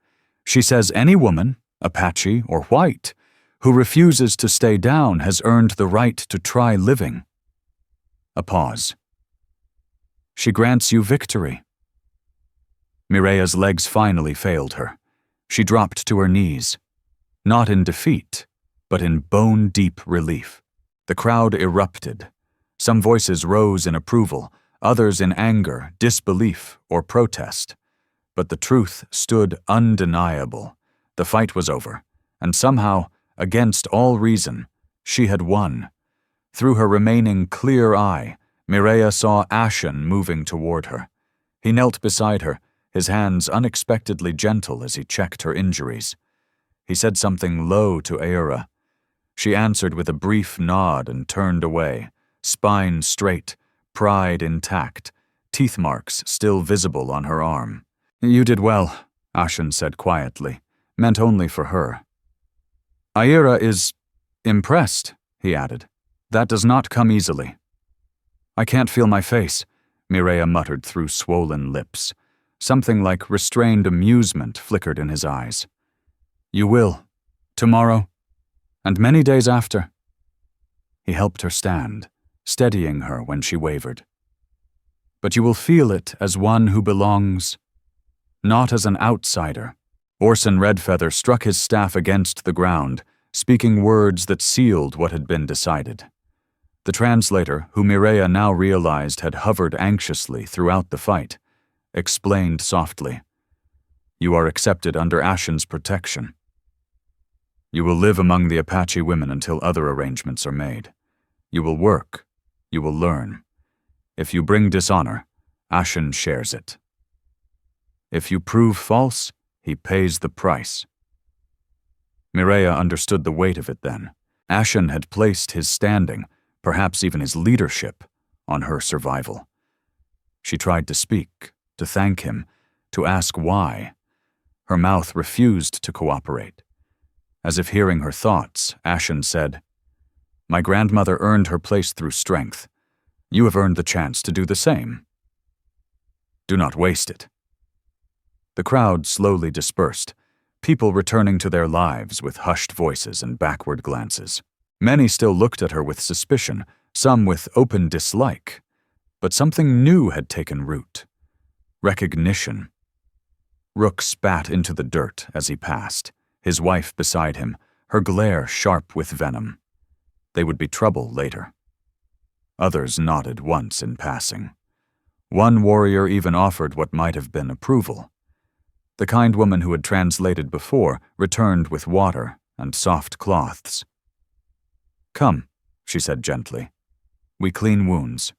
She says any woman, Apache or white, who refuses to stay down has earned the right to try living. A pause. She grants you victory. Mireia's legs finally failed her. She dropped to her knees, not in defeat, but in bone-deep relief. The crowd erupted. Some voices rose in approval, others in anger, disbelief, or protest. But the truth stood undeniable. The fight was over, and somehow, against all reason, she had won. Through her remaining clear eye, Mireia saw Ashen moving toward her. He knelt beside her, his hands unexpectedly gentle as he checked her injuries. He said something low to Aira. She answered with a brief nod and turned away, spine straight, pride intact, teeth marks still visible on her arm. "You did well," Ashen said quietly, meant only for her. "Aira is impressed," he added. "That does not come easily." "I can't feel my face," Mireia muttered through swollen lips. Something like restrained amusement flickered in his eyes. "You will. Tomorrow. And many days after." He helped her stand, steadying her when she wavered. "But you will feel it as one who belongs, not as an outsider." Orson Redfeather struck his staff against the ground, speaking words that sealed what had been decided. The translator, who Mireia now realized had hovered anxiously throughout the fight, explained softly, "You are accepted under Ashen's protection. You will live among the Apache women until other arrangements are made. You will work. You will learn. If you bring dishonor, Ashen shares it. If you prove false, he pays the price." Mireia understood the weight of it then. Ashen had placed his standing, perhaps even his leadership, on her survival. She tried to speak, to thank him, to ask why. Her mouth refused to cooperate. As if hearing her thoughts, Ashen said, "My grandmother earned her place through strength. You have earned the chance to do the same. Do not waste it." The crowd slowly dispersed, people returning to their lives with hushed voices and backward glances. Many still looked at her with suspicion, some with open dislike. But something new had taken root. Recognition. Rook spat into the dirt as he passed, his wife beside him, her glare sharp with venom. They would be trouble later. Others nodded once in passing. One warrior even offered what might have been approval. The kind woman who had translated before returned with water and soft cloths. "Come," she said gently. "We clean wounds.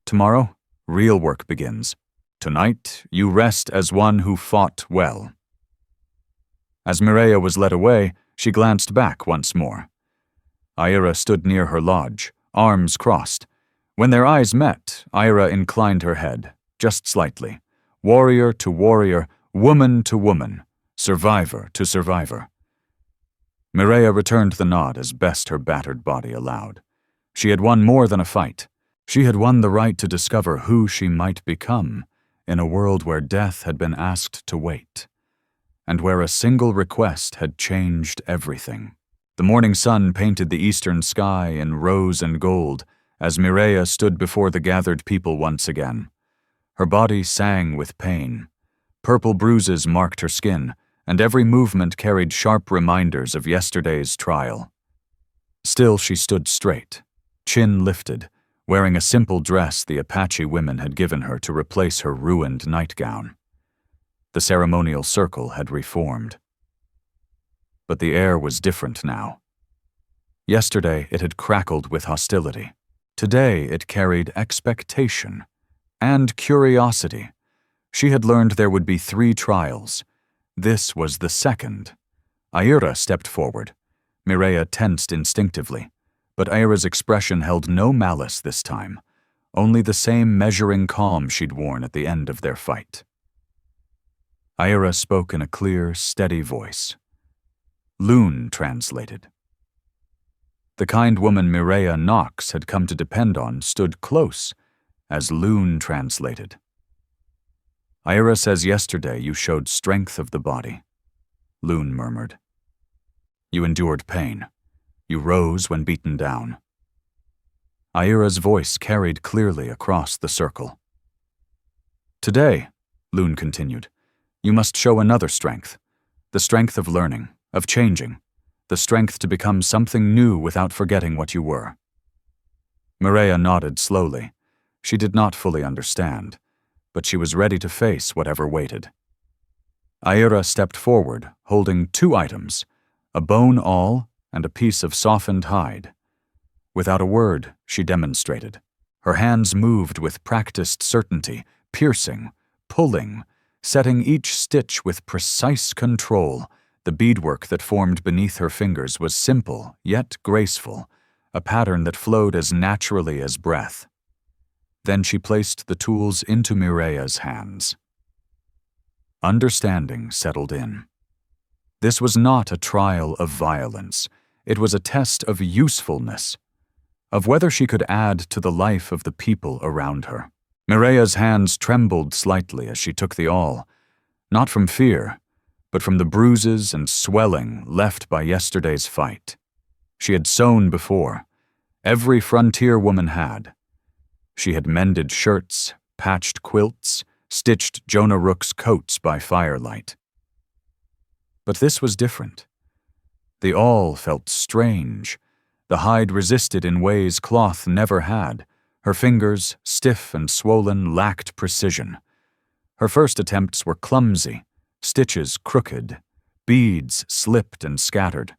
Tomorrow, real work begins. Tonight, you rest as one who fought well." As Mireia was led away, she glanced back once more. Aira stood near her lodge, arms crossed. When their eyes met, Aira inclined her head, just slightly. Warrior to warrior, woman to woman, survivor to survivor. Mireia returned the nod as best her battered body allowed. She had won more than a fight. She had won the right to discover who she might become in a world where death had been asked to wait. and where a single request had changed everything. The morning sun painted the eastern sky in rose and gold as Mireia stood before the gathered people once again. Her body sang with pain. Purple bruises marked her skin, and every movement carried sharp reminders of yesterday's trial. Still she stood straight, chin lifted, wearing a simple dress the Apache women had given her to replace her ruined nightgown. The ceremonial circle had reformed. But the air was different now. Yesterday it had crackled with hostility. Today it carried expectation and curiosity. She had learned there would be 3 trials. This was the second. Aira stepped forward. Mireia tensed instinctively, but Aira's expression held no malice this time, only the same measuring calm she'd worn at the end of their fight. Aira spoke in a clear, steady voice. Loon translated. The kind woman Mireia Knox had come to depend on stood close, as Loon translated. Aira says yesterday you showed strength of the body. Loon murmured. You endured pain. You rose when beaten down. Aira's voice carried clearly across the circle. Today, Loon continued, you must show another strength. The strength of learning, of changing. The strength to become something new without forgetting what you were. Mireia nodded slowly. She did not fully understand, but she was ready to face whatever waited. Aira stepped forward, holding 2 items, a bone awl and a piece of softened hide. Without a word, she demonstrated. Her hands moved with practiced certainty, piercing, pulling, setting each stitch with precise control. The beadwork that formed beneath her fingers was simple, yet graceful, a pattern that flowed as naturally as breath. Then she placed the tools into Mireia's hands. Understanding settled in. This was not a trial of violence. It was a test of usefulness, of whether she could add to the life of the people around her. Mireia's hands trembled slightly as she took the awl, not from fear, but from the bruises and swelling left by yesterday's fight. She had sewn before. Every frontier woman had. She had mended shirts, patched quilts, stitched Jonah Rook's coats by firelight. But this was different. The awl felt strange. The hide resisted in ways cloth never had. Her fingers, stiff and swollen, lacked precision. Her first attempts were clumsy, stitches crooked, beads slipped and scattered.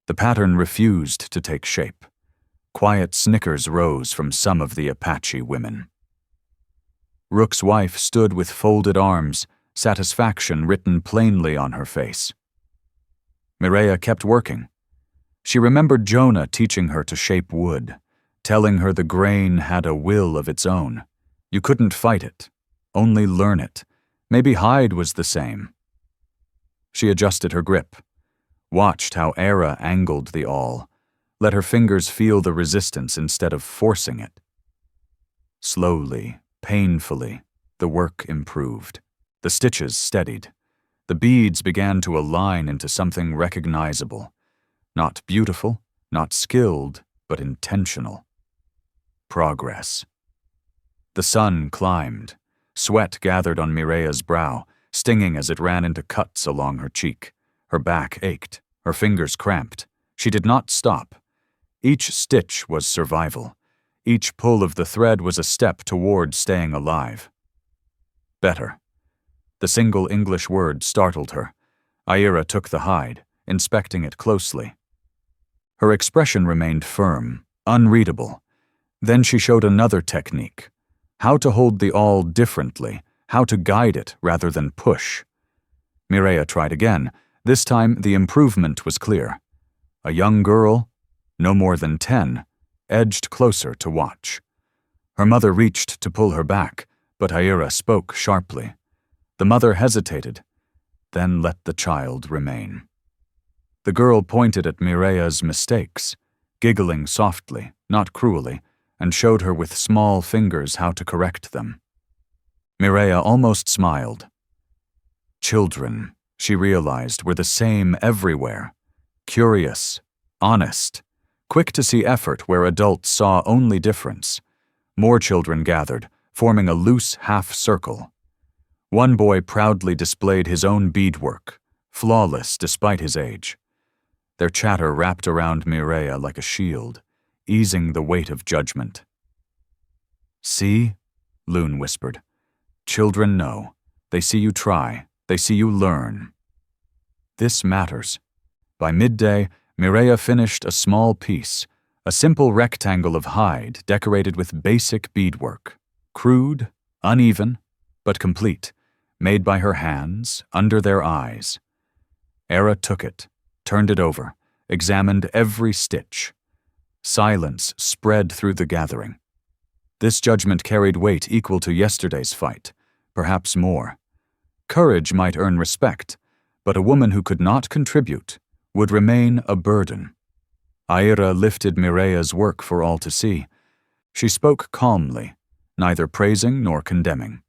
The pattern refused to take shape. Quiet snickers rose from some of the Apache women. Rook's wife stood with folded arms, satisfaction written plainly on her face. Mireia kept working. She remembered Jonah teaching her to shape wood, telling her the grain had a will of its own. You couldn't fight it, only learn it. Maybe hide was the same. She adjusted her grip, watched how Aira angled the awl, let her fingers feel the resistance instead of forcing it. Slowly, painfully, the work improved. The stitches steadied. The beads began to align into something recognizable. Not beautiful, not skilled, but intentional. Progress. The sun climbed. Sweat gathered on Mireia's brow, stinging as it ran into cuts along her cheek. Her back ached, her fingers cramped. She did not stop. Each stitch was survival. Each pull of the thread was a step toward staying alive. Better. The single English word startled her. Aira took the hide, inspecting it closely. Her expression remained firm, unreadable. Then she showed another technique. How to hold the awl differently, how to guide it rather than push. Mireia tried again. This time the improvement was clear. A young girl, no more than 10, edged closer to watch. Her mother reached to pull her back, but Aira spoke sharply. The mother hesitated, then let the child remain. The girl pointed at Mireia's mistakes, giggling softly, not cruelly, and showed her with small fingers how to correct them. Mireia almost smiled. Children, she realized, were the same everywhere. Curious, honest, quick to see effort where adults saw only difference. More children gathered, forming a loose half-circle. One boy proudly displayed his own beadwork, flawless despite his age. Their chatter wrapped around Mireia like a shield, easing the weight of judgment. "See?" Loon whispered. "Children know. They see you try. They see you learn." This matters. By midday, Mireia finished a small piece, a simple rectangle of hide decorated with basic beadwork. Crude, uneven, but complete, made by her hands, under their eyes. Era took it, turned it over, examined every stitch. Silence spread through the gathering. This judgment carried weight equal to yesterday's fight, perhaps more. Courage might earn respect, but a woman who could not contribute would remain a burden. Aira lifted Mireia's work for all to see. She spoke calmly, neither praising nor condemning.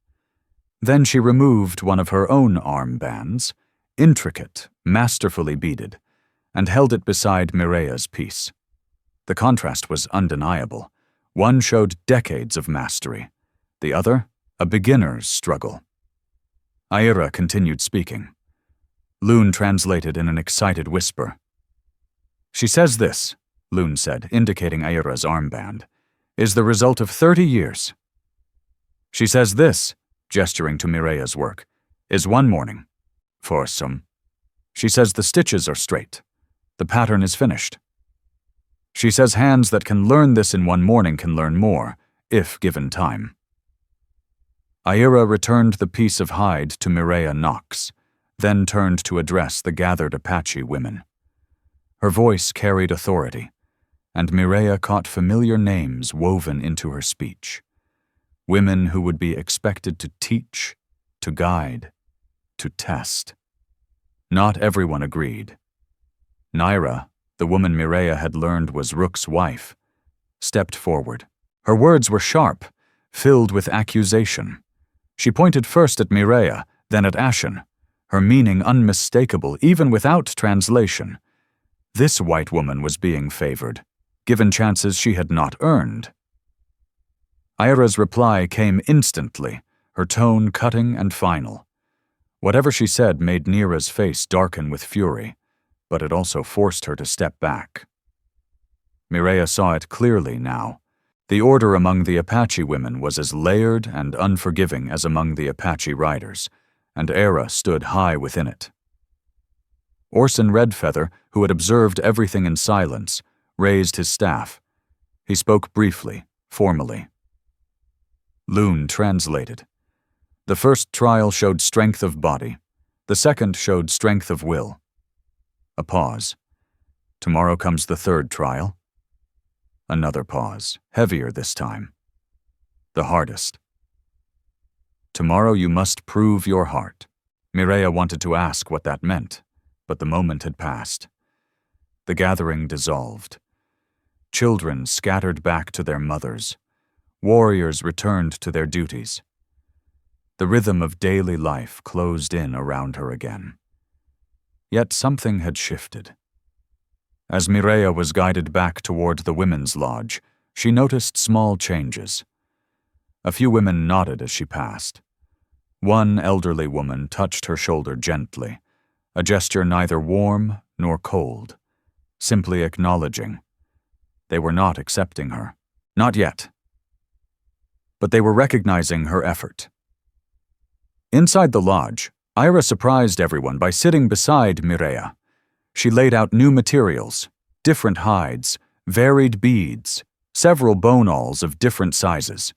Then she removed one of her own armbands, intricate, masterfully beaded, and held it beside Mireia's piece. The contrast was undeniable. One showed decades of mastery, the other, a beginner's struggle. Aira continued speaking. Loon translated in an excited whisper. "She says this," Loon said, indicating Aira's armband, "is the result of 30 years. She says this," gesturing to Mireia's work, "is one morning. For some. She says the stitches are straight. The pattern is finished. She says hands that can learn this in one morning can learn more, if given time." Aira returned the piece of hide to Mireia Knox, then turned to address the gathered Apache women. Her voice carried authority, and Mireia caught familiar names woven into her speech. Women who would be expected to teach, to guide, to test. Not everyone agreed. Naira, the woman Mireia had learned was Rook's wife, stepped forward. Her words were sharp, filled with accusation. She pointed first at Mireia, then at Ashen, her meaning unmistakable even without translation. This white woman was being favored, given chances she had not earned. Aira's reply came instantly, her tone cutting and final. Whatever she said made Nira's face darken with fury, but it also forced her to step back. Mireia saw it clearly now. The order among the Apache women was as layered and unforgiving as among the Apache riders, and Aira stood high within it. Orson Redfeather, who had observed everything in silence, raised his staff. He spoke briefly, formally. Loon translated. The first trial showed strength of body. The second showed strength of will. A pause. Tomorrow comes the third trial. Another pause, heavier this time. The hardest. Tomorrow you must prove your heart. Mireia wanted to ask what that meant, but the moment had passed. The gathering dissolved. Children scattered back to their mothers. Warriors returned to their duties. The rhythm of daily life closed in around her again. Yet something had shifted. As Mireia was guided back toward the women's lodge, she noticed small changes. A few women nodded as she passed. One elderly woman touched her shoulder gently, a gesture neither warm nor cold, simply acknowledging. They were not accepting her. Not yet. But they were recognizing her effort. Inside the lodge, Aira surprised everyone by sitting beside Mireia. She laid out new materials, different hides, varied beads, several bone awls of different sizes.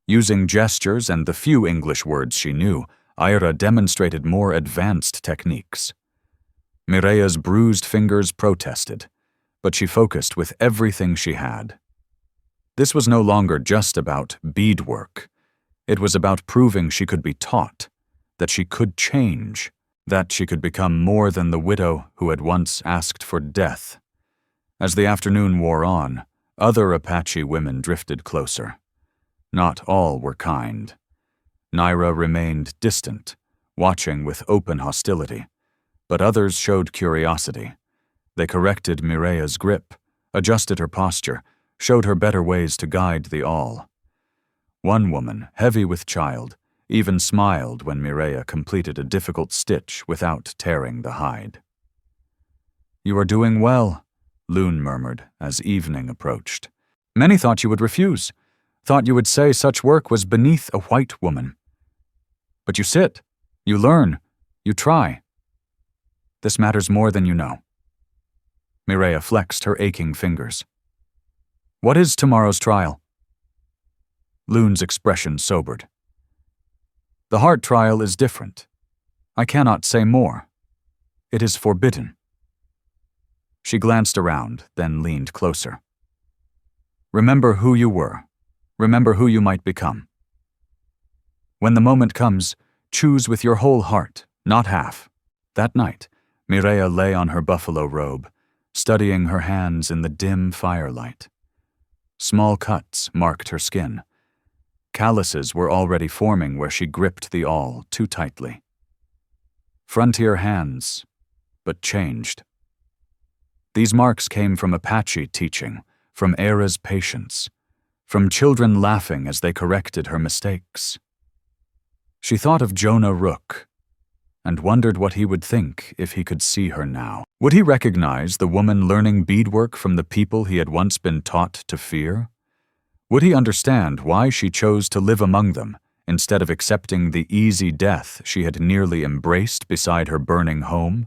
Using gestures and the few English words she knew, Aira demonstrated more advanced techniques. Mireia's bruised fingers protested, but she focused with everything she had. This was no longer just about beadwork. It was about proving she could be taught, that she could change, that she could become more than the widow who had once asked for death. As the afternoon wore on, other Apache women drifted closer. Not all were kind. Naira remained distant, watching with open hostility, but others showed curiosity. They corrected Mireya's grip, adjusted her posture, showed her better ways to guide the all. One woman, heavy with child, even smiled when Mireya completed a difficult stitch without tearing the hide. "You are doing well," Loon murmured as evening approached. "Many thought you would refuse, thought you would say such work was beneath a white woman. But you sit, you learn, you try. This matters more than you know." Mireya flexed her aching fingers. "What is tomorrow's trial?" Loon's expression sobered. "The heart trial is different. I cannot say more. It is forbidden." She glanced around, then leaned closer. "Remember who you were. Remember who you might become. When the moment comes, choose with your whole heart, not half." That night, Mireya lay on her buffalo robe, studying her hands in the dim firelight. Small cuts marked her skin. Calluses were already forming where she gripped the awl too tightly. Frontier hands, but changed. These marks came from Apache teaching, from Era's patience, from children laughing as they corrected her mistakes. She thought of Jonah Rook, and wondered what he would think if he could see her now. Would he recognize the woman learning beadwork from the people he had once been taught to fear? Would he understand why she chose to live among them instead of accepting the easy death she had nearly embraced beside her burning home?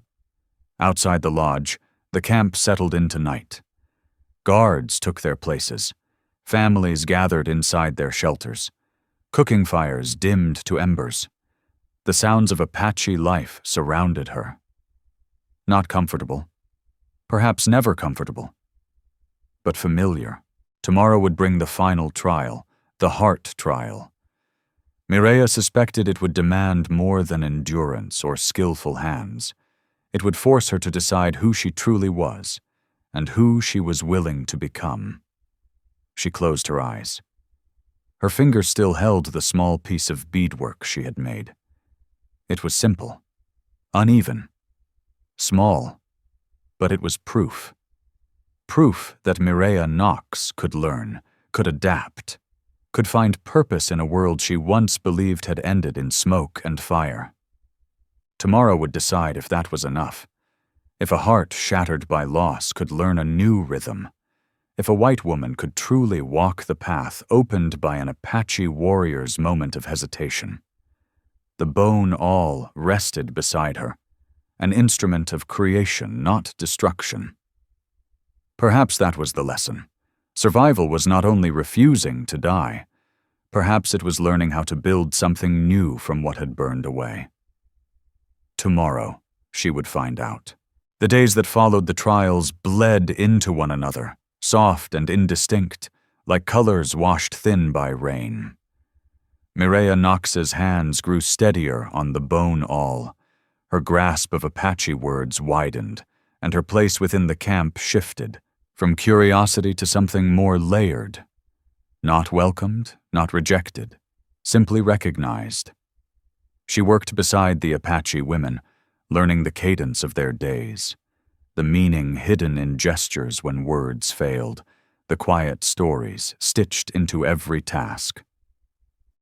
Outside the lodge, the camp settled into night. Guards took their places. Families gathered inside their shelters. Cooking fires dimmed to embers. The sounds of Apache life surrounded her. Not comfortable. Perhaps never comfortable. But familiar. Tomorrow would bring the final trial, the heart trial. Mireya suspected it would demand more than endurance or skillful hands. It would force her to decide who she truly was, and who she was willing to become. She closed her eyes. Her fingers still held the small piece of beadwork she had made. It was simple, uneven, small, but it was proof. Proof that Mireya Knox could learn, could adapt, could find purpose in a world she once believed had ended in smoke and fire. Tomorrow would decide if that was enough, if a heart shattered by loss could learn a new rhythm, if a white woman could truly walk the path opened by an Apache warrior's moment of hesitation. The bone awl rested beside her, an instrument of creation, not destruction. Perhaps that was the lesson. Survival was not only refusing to die, perhaps it was learning how to build something new from what had burned away. Tomorrow, she would find out. The days that followed the trials bled into one another, soft and indistinct, like colors washed thin by rain. Mireya Knox's hands grew steadier on the bone awl. Her grasp of Apache words widened, and her place within the camp shifted, from curiosity to something more layered. Not welcomed, not rejected, simply recognized. She worked beside the Apache women, learning the cadence of their days, the meaning hidden in gestures when words failed, the quiet stories stitched into every task.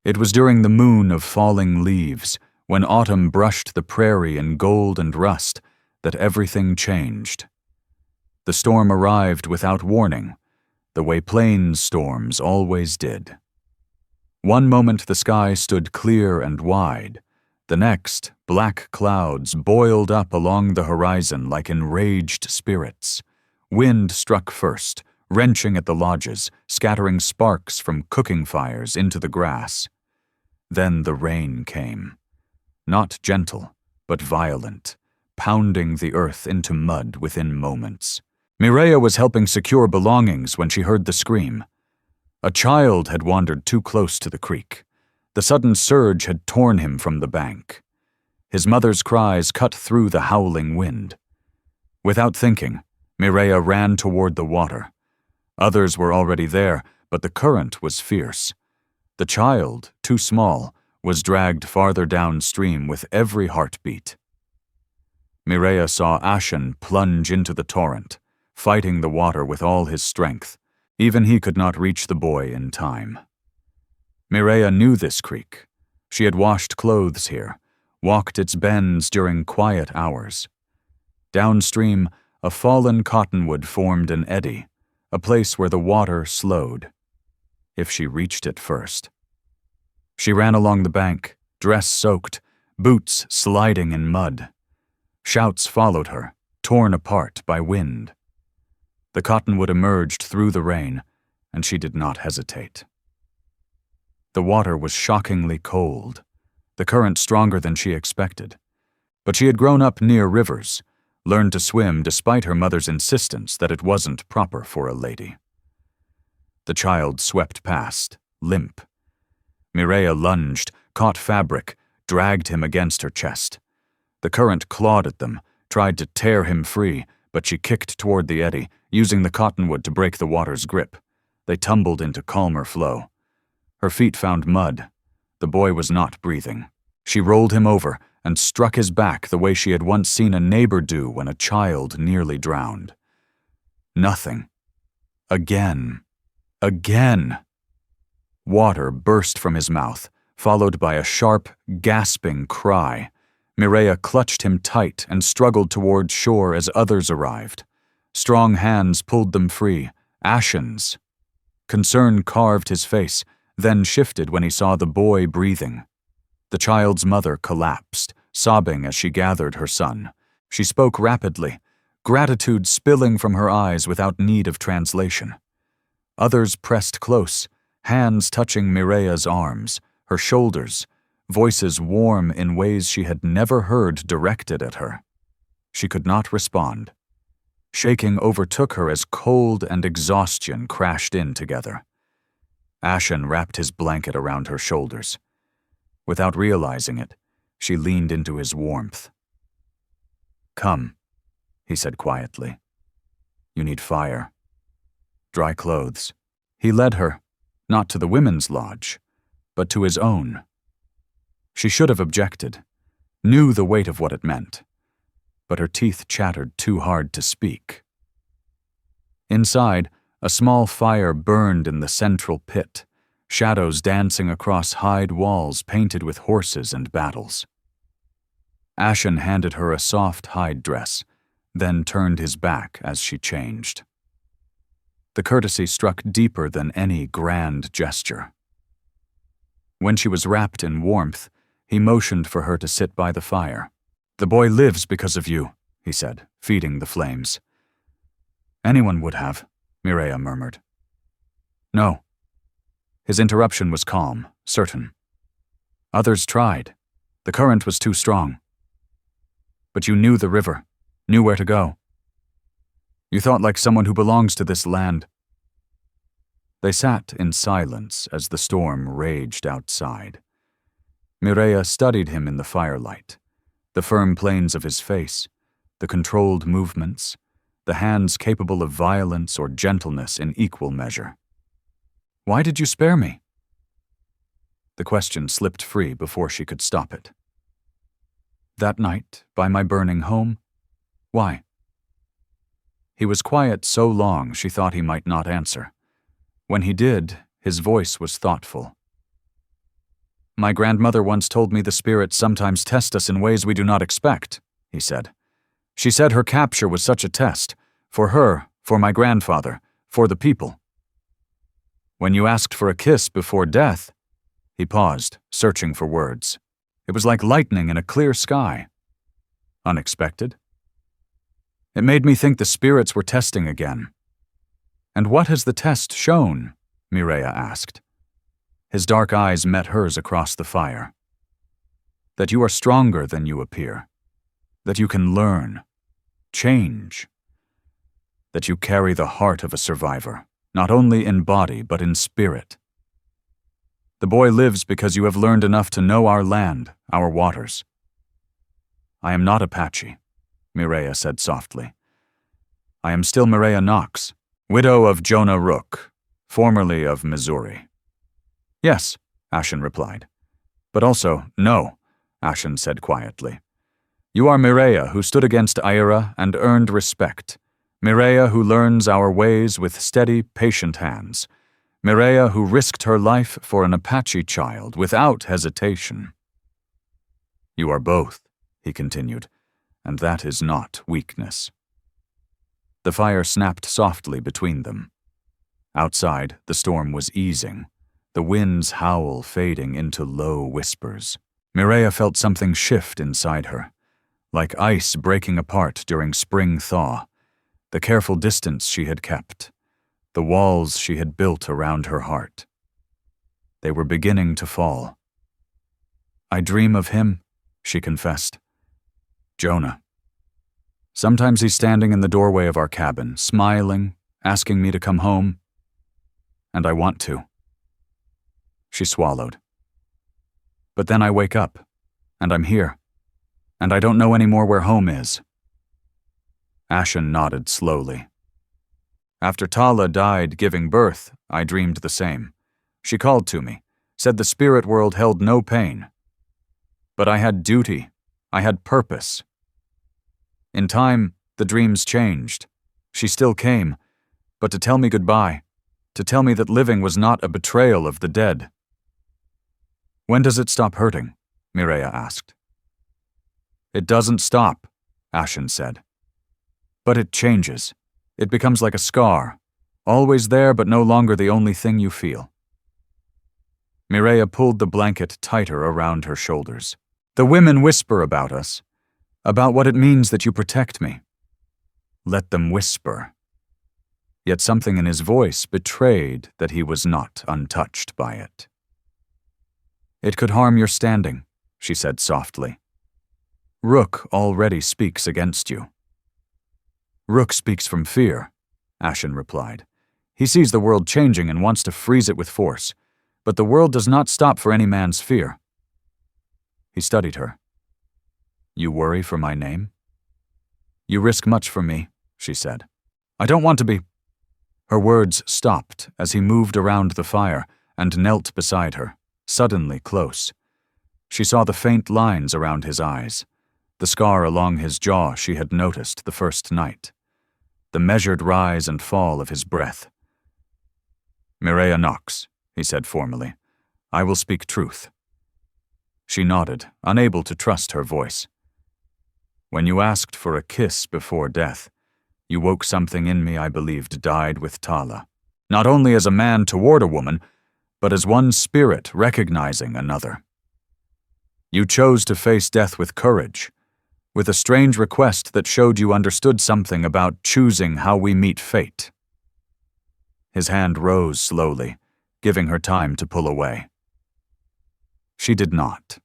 It was during the moon of falling leaves, when autumn brushed the prairie in gold and rust, that everything changed. The storm arrived without warning, the way plains storms always did. One moment the sky stood clear and wide. The next, black clouds boiled up along the horizon like enraged spirits. Wind struck first, wrenching at the lodges, scattering sparks from cooking fires into the grass. Then the rain came. Not gentle, but violent, pounding the earth into mud within moments. Mireya was helping secure belongings when she heard the scream. A child had wandered too close to the creek. The sudden surge had torn him from the bank. His mother's cries cut through the howling wind. Without thinking, Mireya ran toward the water. Others were already there, but the current was fierce. The child, too small, was dragged farther downstream with every heartbeat. Mireya saw Ashen plunge into the torrent, fighting the water with all his strength. Even he could not reach the boy in time. Mireya knew this creek. She had washed clothes here, walked its bends during quiet hours. Downstream, a fallen cottonwood formed an eddy, a place where the water slowed, if she reached it first. She ran along the bank, dress soaked, boots sliding in mud. Shouts followed her, torn apart by wind. The cottonwood emerged through the rain, and she did not hesitate. The water was shockingly cold, the current stronger than she expected. But she had grown up near rivers, learned to swim despite her mother's insistence that it wasn't proper for a lady. The child swept past, limp. Mireya lunged, caught fabric, dragged him against her chest. The current clawed at them, tried to tear him free, but she kicked toward the eddy, using the cottonwood to break the water's grip. They tumbled into calmer flow. Her feet found mud. The boy was not breathing. She rolled him over and struck his back the way she had once seen a neighbor do when a child nearly drowned. Nothing. Again. Again. Water burst from his mouth, followed by a sharp, gasping cry. Mireya clutched him tight and struggled toward shore as others arrived. Strong hands pulled them free, Ashen's. Concern carved his face, then shifted when he saw the boy breathing. The child's mother collapsed, sobbing as she gathered her son. She spoke rapidly, gratitude spilling from her eyes without need of translation. Others pressed close, hands touching Mireya's arms, her shoulders, voices warm in ways she had never heard directed at her. She could not respond. Shaking overtook her as cold and exhaustion crashed in together. Ashen wrapped his blanket around her shoulders. Without realizing it, she leaned into his warmth. "Come," he said quietly. "You need fire. Dry clothes." He led her, not to the women's lodge, but to his own. She should have objected, knew the weight of what it meant, but her teeth chattered too hard to speak. Inside, a small fire burned in the central pit, shadows dancing across hide walls painted with horses and battles. Ashen handed her a soft hide dress, then turned his back as she changed. The courtesy struck deeper than any grand gesture. When she was wrapped in warmth, he motioned for her to sit by the fire. "The boy lives because of you," he said, feeding the flames. "Anyone would have," Mireya murmured. "No." His interruption was calm, certain. "Others tried. The current was too strong. But you knew the river, knew where to go. You thought like someone who belongs to this land." They sat in silence as the storm raged outside. Mireya studied him in the firelight, the firm planes of his face, the controlled movements, the hands capable of violence or gentleness in equal measure. "Why did you spare me?" The question slipped free before she could stop it. "That night, by my burning home? Why?" He was quiet so long she thought he might not answer. When he did, his voice was thoughtful. "My grandmother once told me the spirits sometimes test us in ways we do not expect," he said. "She said her capture was such a test, for her, for my grandfather, for the people. When you asked for a kiss before death," he paused, searching for words. "It was like lightning in a clear sky. Unexpected. It made me think the spirits were testing again." "And what has the test shown?" Mireya asked. His dark eyes met hers across the fire. "That you are stronger than you appear. That you can learn, change. That you carry the heart of a survivor, not only in body but in spirit. The boy lives because you have learned enough to know our land, our waters." "I am not Apache," Mireya said softly. "I am still Mireya Knox, widow of Jonah Rook, formerly of Missouri." "Yes," Ashen replied. "But also, no," Ashen said quietly. You are Mireia, who stood against Ira and earned respect. Mireia, who learns our ways with steady, patient hands. Mireia, who risked her life for an Apache child without hesitation. You are both, he continued, and that is not weakness. The fire snapped softly between them. Outside, the storm was easing, the wind's howl fading into low whispers. Mireia felt something shift inside her, like ice breaking apart during spring thaw, the careful distance she had kept, the walls she had built around her heart. They were beginning to fall. I dream of him, she confessed. Jonah. Sometimes he's standing in the doorway of our cabin, smiling, asking me to come home. And I want to. She swallowed. But then I wake up, and I'm here, and I don't know anymore where home is. Ashen nodded slowly. After Tala died giving birth, I dreamed the same. She called to me, said the spirit world held no pain. But I had duty, I had purpose. In time, the dreams changed. She still came, but to tell me goodbye, to tell me that living was not a betrayal of the dead. When does it stop hurting? Mireia asked. It doesn't stop, Ashen said. But it changes. It becomes like a scar, always there but no longer the only thing you feel. Mireia pulled the blanket tighter around her shoulders. The women whisper about us, about what it means that you protect me. Let them whisper. Yet something in his voice betrayed that he was not untouched by it. It could harm your standing, she said softly. Rook already speaks against you. Rook speaks from fear, Ashen replied. He sees the world changing and wants to freeze it with force, but the world does not stop for any man's fear. He studied her. You worry for my name? You risk much for me, she said. I don't want to be. Her words stopped as he moved around the fire and knelt beside her, suddenly close. She saw the faint lines around his eyes, the scar along his jaw she had noticed the first night, the measured rise and fall of his breath. Mireia Knox, he said formally. I will speak truth. She nodded, unable to trust her voice. When you asked for a kiss before death, you woke something in me I believed died with Tala, not only as a man toward a woman, but as one spirit recognizing another. You chose to face death with courage, with a strange request that showed you understood something about choosing how we meet fate. His hand rose slowly, giving her time to pull away. She did not.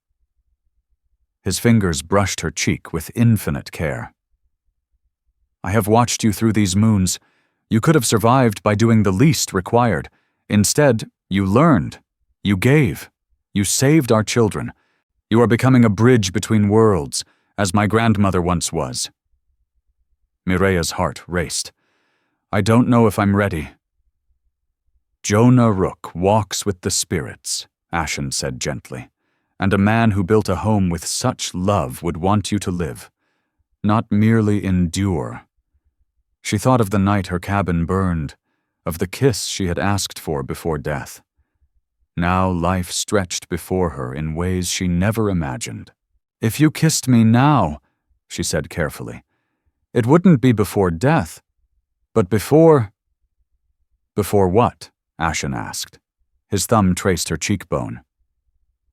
His fingers brushed her cheek with infinite care. I have watched you through these moons. You could have survived by doing the least required. Instead, you learned. You gave. You saved our children. You are becoming a bridge between worlds, as my grandmother once was. Mireia's heart raced. I don't know if I'm ready. Jonah Rook walks with the spirits, Ashen said gently, and a man who built a home with such love would want you to live, not merely endure. She thought of the night her cabin burned, of the kiss she had asked for before death. Now life stretched before her in ways she never imagined. If you kissed me now, she said carefully, it wouldn't be before death, but before... Before what? Ashen asked. His thumb traced her cheekbone.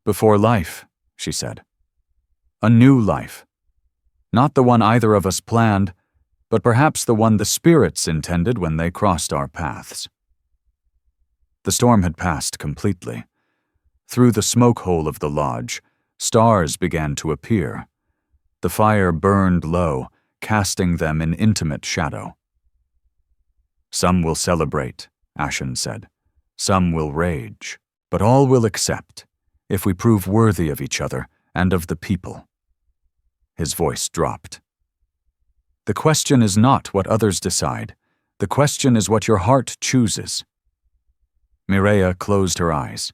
Before life, she said. A new life. Not the one either of us planned, but perhaps the one the spirits intended when they crossed our paths. The storm had passed completely. Through the smoke hole of the lodge, stars began to appear. The fire burned low, casting them in intimate shadow. Some will celebrate, Ashen said. Some will rage, but all will accept, if we prove worthy of each other and of the people. His voice dropped. The question is not what others decide. The question is what your heart chooses. Mireia closed her eyes.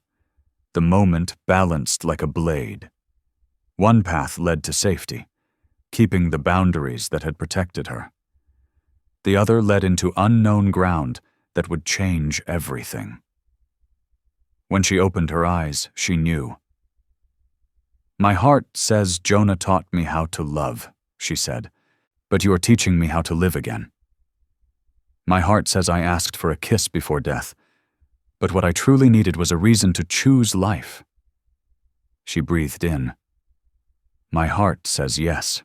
The moment balanced like a blade. One path led to safety. keeping the boundaries that had protected her. The other led into unknown ground that would change everything. When she opened her eyes, she knew. "My heart says Jonah taught me how to love," she said, "but you are teaching me how to live again. My heart says I asked for a kiss before death, but what I truly needed was a reason to choose life." She breathed in. "My heart says yes."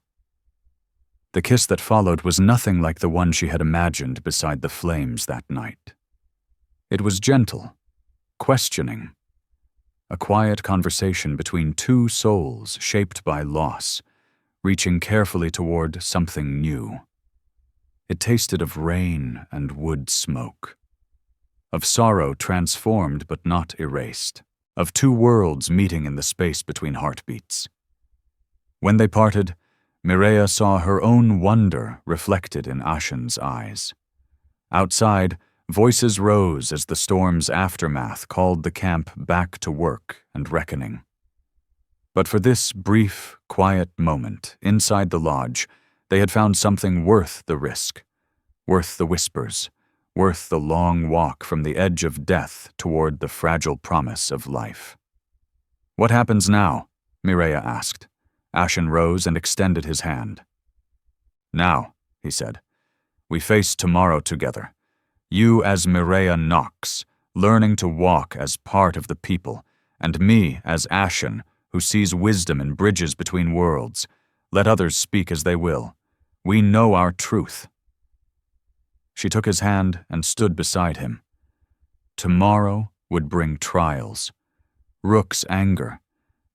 The kiss that followed was nothing like the one she had imagined beside the flames that night. It was gentle, questioning, a quiet conversation between two souls shaped by loss, reaching carefully toward something new. It tasted of rain and wood smoke, of sorrow transformed but not erased, of two worlds meeting in the space between heartbeats. When they parted, Mireia saw her own wonder reflected in Ashen's eyes. Outside, voices rose as the storm's aftermath called the camp back to work and reckoning. But for this brief, quiet moment inside the lodge, they had found something worth the risk, worth the whispers, worth the long walk from the edge of death toward the fragile promise of life. "What happens now?" Mireia asked. Ashen rose and extended his hand. "Now," he said, "we face tomorrow together. You as Mireia Knox, learning to walk as part of the people, and me as Ashen, who sees wisdom in bridges between worlds. Let others speak as they will. We know our truth." She took his hand and stood beside him. Tomorrow would bring trials. Rook's anger,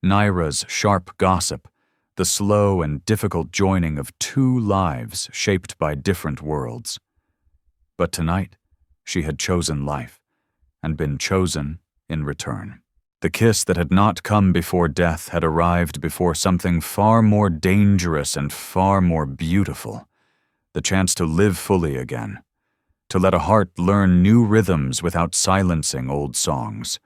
Naira's sharp gossip, the slow and difficult joining of two lives shaped by different worlds. But tonight, she had chosen life, and been chosen in return. The kiss that had not come before death had arrived before something far more dangerous and far more beautiful, the chance to live fully again, to let a heart learn new rhythms without silencing old songs,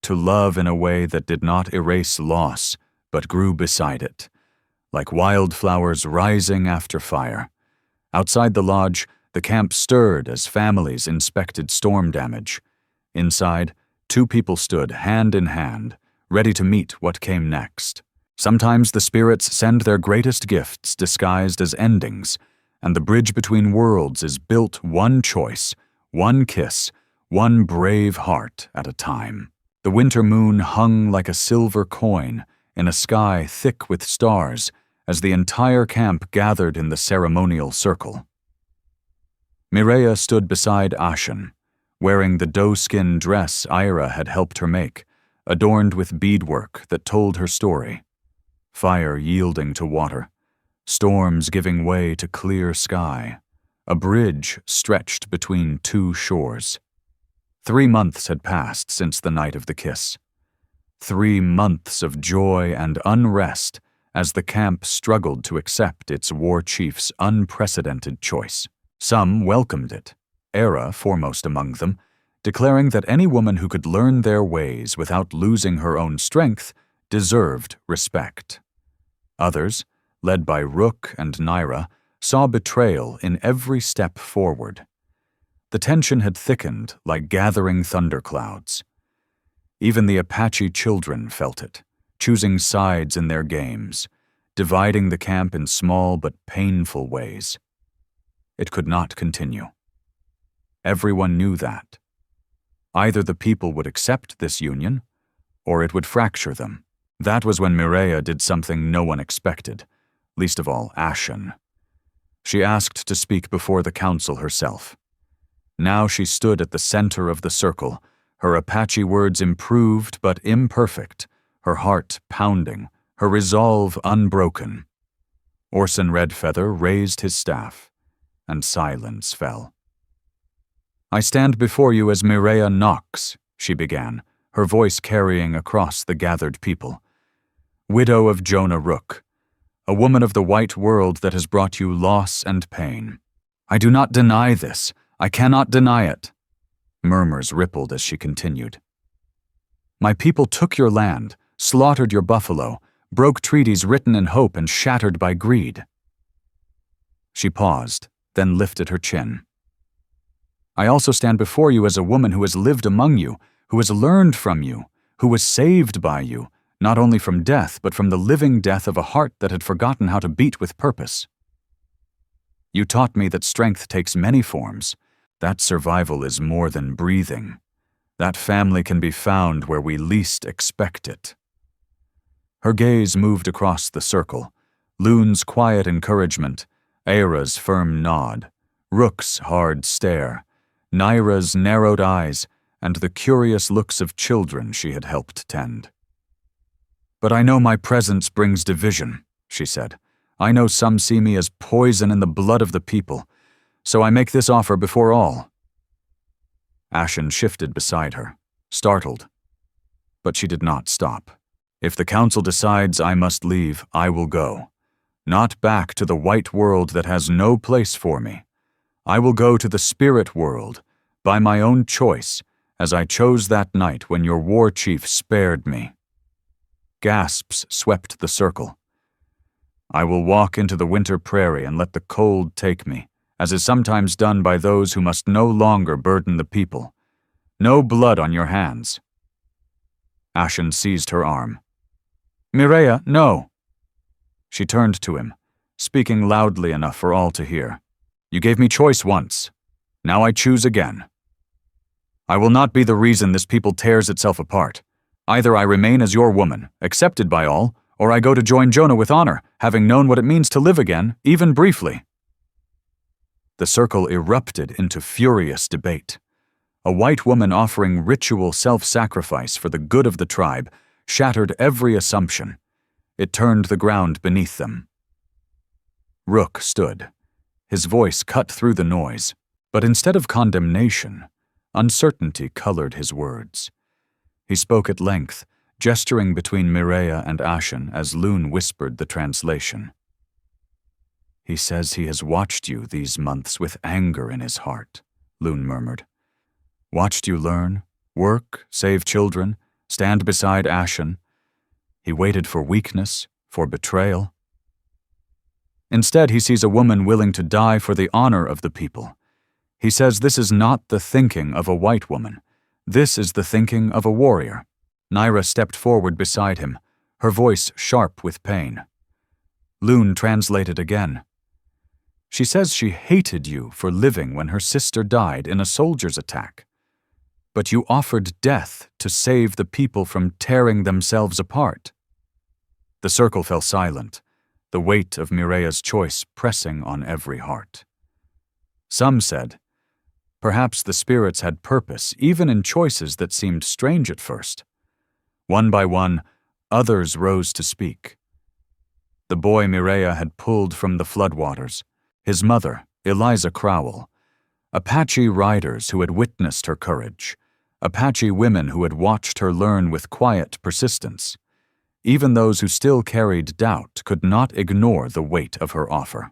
to love in a way that did not erase loss, but grew beside it, like wildflowers rising after fire. Outside the lodge, the camp stirred as families inspected storm damage. Inside, two people stood hand in hand, ready to meet what came next. Sometimes the spirits send their greatest gifts disguised as endings, and the bridge between worlds is built one choice, one kiss, one brave heart at a time. The winter moon hung like a silver coin in a sky thick with stars as the entire camp gathered in the ceremonial circle. Mireia stood beside Ashen, wearing the doe-skin dress Ira had helped her make, adorned with beadwork that told her story. Fire yielding to water, storms giving way to clear sky, a bridge stretched between two shores. 3 months had passed since the night of the kiss. 3 months of joy and unrest as the camp struggled to accept its war chief's unprecedented choice. Some welcomed it, Era foremost among them, declaring that any woman who could learn their ways without losing her own strength deserved respect. Others, led by Rook and Naira, saw betrayal in every step forward. The tension had thickened like gathering thunderclouds. Even the Apache children felt it, choosing sides in their games, dividing the camp in small but painful ways. It could not continue. Everyone knew that. Either the people would accept this union, or it would fracture them. That was when Mireia did something no one expected, least of all Ashen. She asked to speak before the council herself. Now she stood at the center of the circle, her Apache words improved but imperfect, her heart pounding, her resolve unbroken. Orson Redfeather raised his staff, and silence fell. "I stand before you as Mireia Knox," she began, her voice carrying across the gathered people. "Widow of Jonah Rook, a woman of the white world that has brought you loss and pain. I do not deny this. I cannot deny it." Murmurs rippled as she continued. "My people took your land, slaughtered your buffalo, broke treaties written in hope and shattered by greed. She paused, then lifted her chin. I also stand before you as a woman who has lived among you, who has learned from you, who was saved by you, not only from death, but from the living death of a heart that had forgotten how to beat with purpose. You taught me that strength takes many forms, that survival is more than breathing, that family can be found where we least expect it. Her gaze moved across the circle, Loon's quiet encouragement, Aira's firm nod, Rook's hard stare, Naira's narrowed eyes, and the curious looks of children she had helped tend. But I know my presence brings division, she said. I know some see me as poison in the blood of the people, so I make this offer before all. Ashen shifted beside her, startled. But she did not stop. If the council decides I must leave, I will go. Not back to the white world that has no place for me. I will go to the spirit world, by my own choice, as I chose that night when your war chief spared me. Gasps swept the circle. I will walk into the winter prairie and let the cold take me, as is sometimes done by those who must no longer burden the people. No blood on your hands. Ashen seized her arm. Mireia, no. She turned to him, speaking loudly enough for all to hear. You gave me choice once. Now I choose again. I will not be the reason this people tears itself apart. Either I remain as your woman, accepted by all, or I go to join Jonah with honor, having known what it means to live again, even briefly. The circle erupted into furious debate. A white woman offering ritual self-sacrifice for the good of the tribe shattered every assumption. It turned the ground beneath them. Rook stood. His voice cut through the noise, but instead of condemnation, uncertainty colored his words. He spoke at length, gesturing between Mireia and Ashen as Loon whispered the translation. He says he has watched you these months with anger in his heart, Loon murmured. Watched you learn, work, save children, stand beside Ashen. He waited for weakness, for betrayal. Instead, he sees a woman willing to die for the honor of the people. He says this is not the thinking of a white woman. This is the thinking of a warrior. Naira stepped forward beside him, her voice sharp with pain. Loon translated again. She says she hated you for living when her sister died in a soldier's attack. But you offered death to save the people from tearing themselves apart. The circle fell silent, the weight of Mireia's choice pressing on every heart. Some said, perhaps the spirits had purpose even in choices that seemed strange at first. One by one, others rose to speak. The boy Mireia had pulled from the floodwaters, his mother, Eliza Crowell, Apache riders who had witnessed her courage, Apache women who had watched her learn with quiet persistence. Even those who still carried doubt could not ignore the weight of her offer.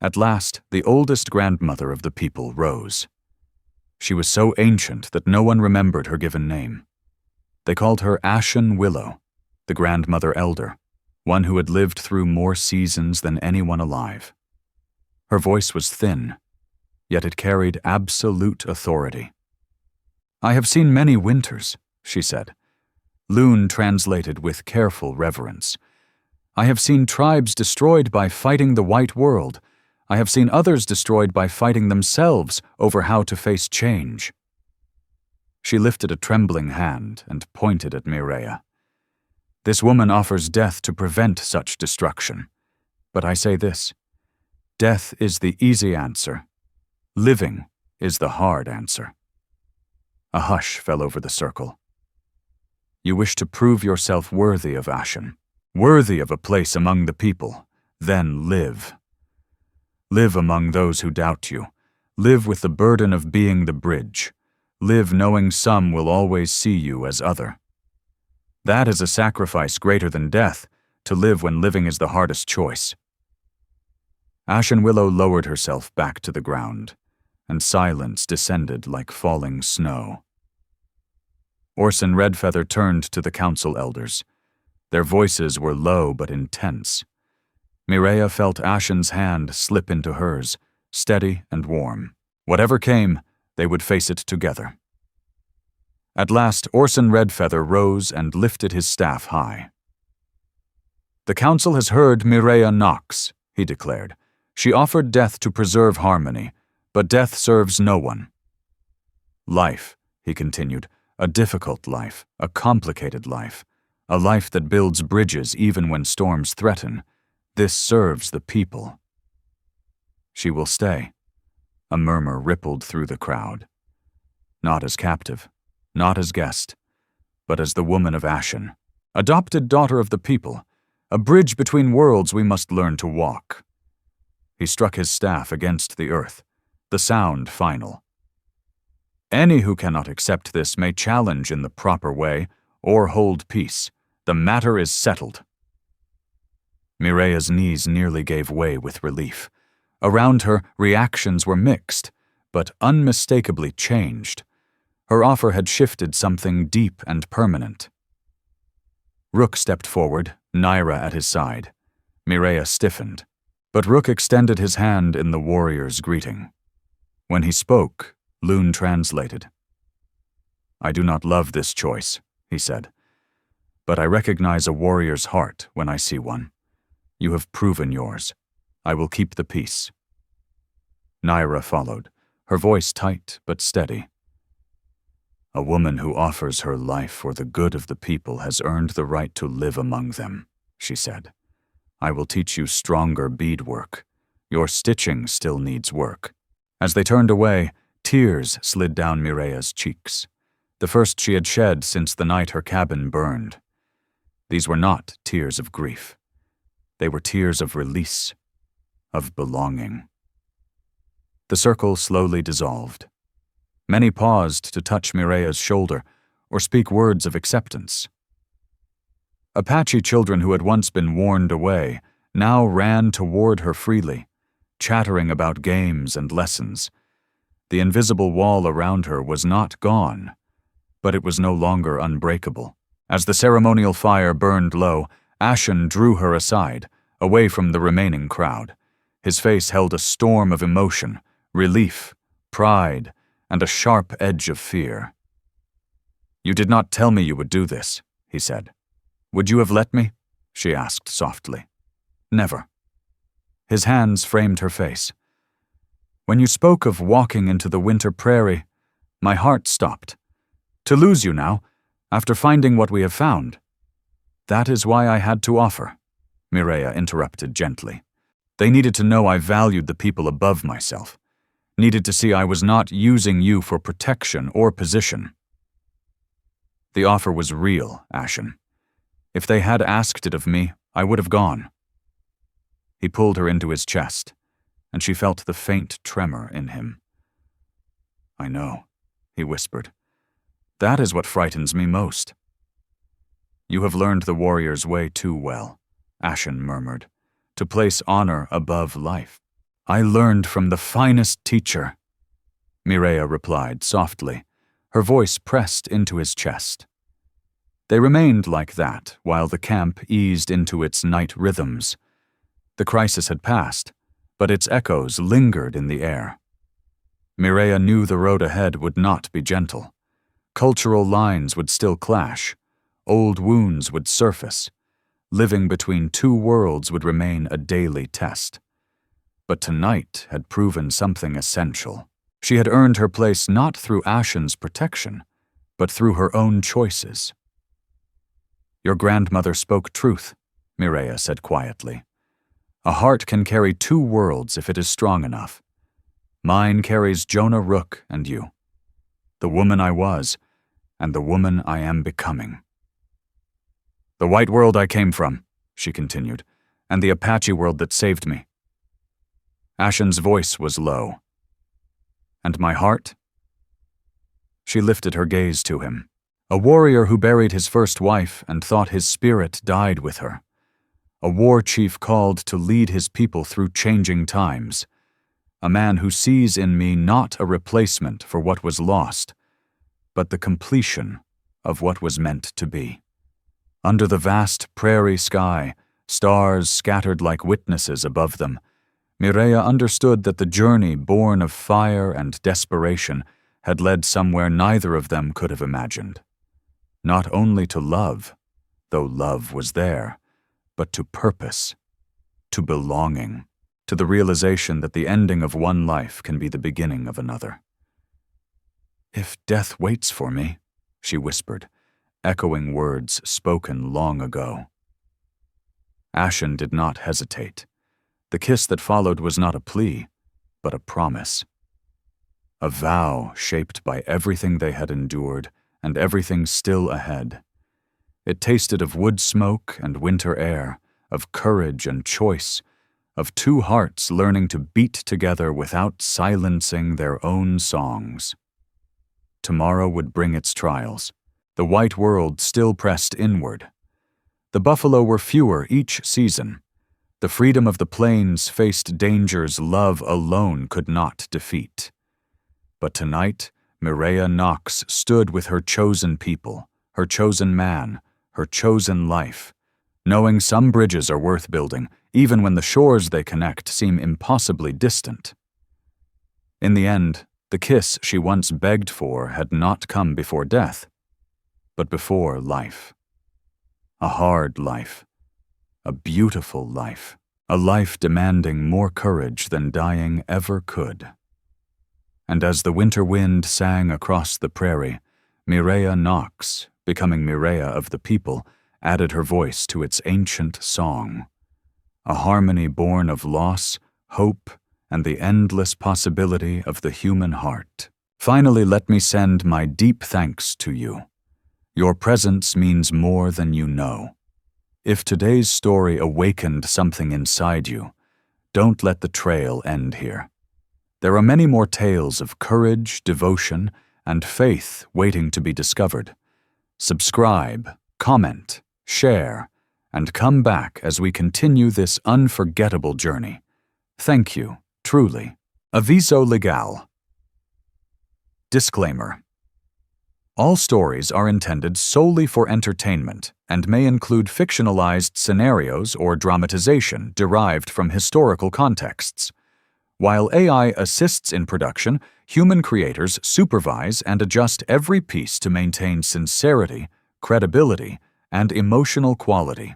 At last, the oldest grandmother of the people rose. She was so ancient that no one remembered her given name. They called her Ashen Willow, the grandmother elder, one who had lived through more seasons than anyone alive. Her voice was thin, yet it carried absolute authority. I have seen many winters, she said. Loon translated with careful reverence. I have seen tribes destroyed by fighting the white world. I have seen others destroyed by fighting themselves over how to face change. She lifted a trembling hand and pointed at Mireia. This woman offers death to prevent such destruction. But I say this, death is the easy answer. Living is the hard answer. A hush fell over the circle. You wish to prove yourself worthy of Ashen, worthy of a place among the people, then live. Live among those who doubt you. Live with the burden of being the bridge. Live knowing some will always see you as other. That is a sacrifice greater than death, to live when living is the hardest choice. Ashen Willow lowered herself back to the ground, and silence descended like falling snow. Orson Redfeather turned to the council elders. Their voices were low but intense. Mireia felt Ashen's hand slip into hers, steady and warm. Whatever came, they would face it together. At last, Orson Redfeather rose and lifted his staff high. "The council has heard Mireia Knox," he declared. "She offered death to preserve harmony, but death serves no one. Life," he continued, "a difficult life, a complicated life, a life that builds bridges even when storms threaten. This serves the people." "She will stay." A murmur rippled through the crowd. "Not as captive, not as guest, but as the woman of Ashen, adopted daughter of the people, a bridge between worlds we must learn to walk." He struck his staff against the earth, the sound final. "Any who cannot accept this may challenge in the proper way or hold peace. The matter is settled." Mireia's knees nearly gave way with relief. Around her, reactions were mixed, but unmistakably changed. Her offer had shifted something deep and permanent. Rook stepped forward, Naira at his side. Mireia stiffened, but Rook extended his hand in the warrior's greeting. When he spoke, Loon translated. "I do not love this choice," he said, "but I recognize a warrior's heart when I see one. You have proven yours. I will keep the peace." Naira followed, her voice tight but steady. "A woman who offers her life for the good of the people has earned the right to live among them," she said. "I will teach you stronger beadwork. Your stitching still needs work." As they turned away, tears slid down Mireia's cheeks, the first she had shed since the night her cabin burned. These were not tears of grief. They were tears of release, of belonging. The circle slowly dissolved. Many paused to touch Mireia's shoulder or speak words of acceptance. Apache children who had once been warned away now ran toward her freely, chattering about games and lessons. The invisible wall around her was not gone, but it was no longer unbreakable. As the ceremonial fire burned low, Ashen drew her aside, away from the remaining crowd. His face held a storm of emotion, relief, pride, and a sharp edge of fear. "You did not tell me you would do this," he said. "Would you have let me?" she asked softly. "Never." His hands framed her face. "When you spoke of walking into the winter prairie, my heart stopped. To lose you now, after finding what we have found." "That is why I had to offer," Mireia interrupted gently. "They needed to know I valued the people above myself, needed to see I was not using you for protection or position." "The offer was real, Ashen. If they had asked it of me, I would have gone." He pulled her into his chest, and she felt the faint tremor in him. "I know," he whispered. "That is what frightens me most." "You have learned the warrior's way too well," Ashen murmured, "to place honor above life." "I learned from the finest teacher," Mireia replied softly, her voice pressed into his chest. They remained like that while the camp eased into its night rhythms. The crisis had passed, but its echoes lingered in the air. Mireia knew the road ahead would not be gentle. Cultural lines would still clash. Old wounds would surface. Living between two worlds would remain a daily test. But tonight had proven something essential. She had earned her place not through Ashen's protection, but through her own choices. "Your grandmother spoke truth," Mireia said quietly. "A heart can carry two worlds if it is strong enough. Mine carries Jonah Rook and you. The woman I was, and the woman I am becoming." "The white world I came from," she continued, "and the Apache world that saved me." Ashen's voice was low. "And my heart?" She lifted her gaze to him. A warrior who buried his first wife and thought his spirit died with her. A war chief called to lead his people through changing times. A man who sees in me not a replacement for what was lost, but the completion of what was meant to be. Under the vast prairie sky, stars scattered like witnesses above them, Mireia understood that the journey born of fire and desperation had led somewhere neither of them could have imagined. Not only to love, though love was there, but to purpose, to belonging, to the realization that the ending of one life can be the beginning of another. "If death waits for me," she whispered, echoing words spoken long ago. Ashen did not hesitate. The kiss that followed was not a plea, but a promise. A vow shaped by everything they had endured and everything still ahead. It tasted of wood smoke and winter air, of courage and choice, of two hearts learning to beat together without silencing their own songs. Tomorrow would bring its trials. The white world still pressed inward. The buffalo were fewer each season. The freedom of the plains faced dangers love alone could not defeat. But tonight, Mireia Knox stood with her chosen people, her chosen man, her chosen life, knowing some bridges are worth building, even when the shores they connect seem impossibly distant. In the end, the kiss she once begged for had not come before death, but before life. A hard life, a beautiful life, a life demanding more courage than dying ever could. And as the winter wind sang across the prairie, Mireia Knox, becoming Mireia of the people, added her voice to its ancient song, a harmony born of loss, hope, and the endless possibility of the human heart. Finally, let me send my deep thanks to you. Your presence means more than you know. If today's story awakened something inside you, don't let the trail end here. There are many more tales of courage, devotion, and faith waiting to be discovered. Subscribe, comment, share, and come back as we continue this unforgettable journey. Thank you, truly. Aviso legal. Disclaimer. All stories are intended solely for entertainment and may include fictionalized scenarios or dramatization derived from historical contexts. While AI assists in production, human creators supervise and adjust every piece to maintain sincerity, credibility, and emotional quality.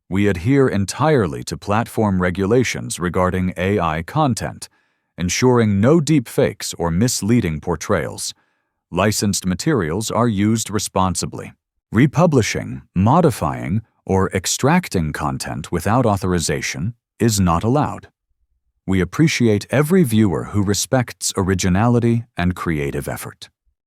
We adhere entirely to platform regulations regarding AI content, ensuring no deepfakes or misleading portrayals. Licensed materials are used responsibly. Republishing, modifying, or extracting content without authorization is not allowed. We appreciate every viewer who respects originality and creative effort.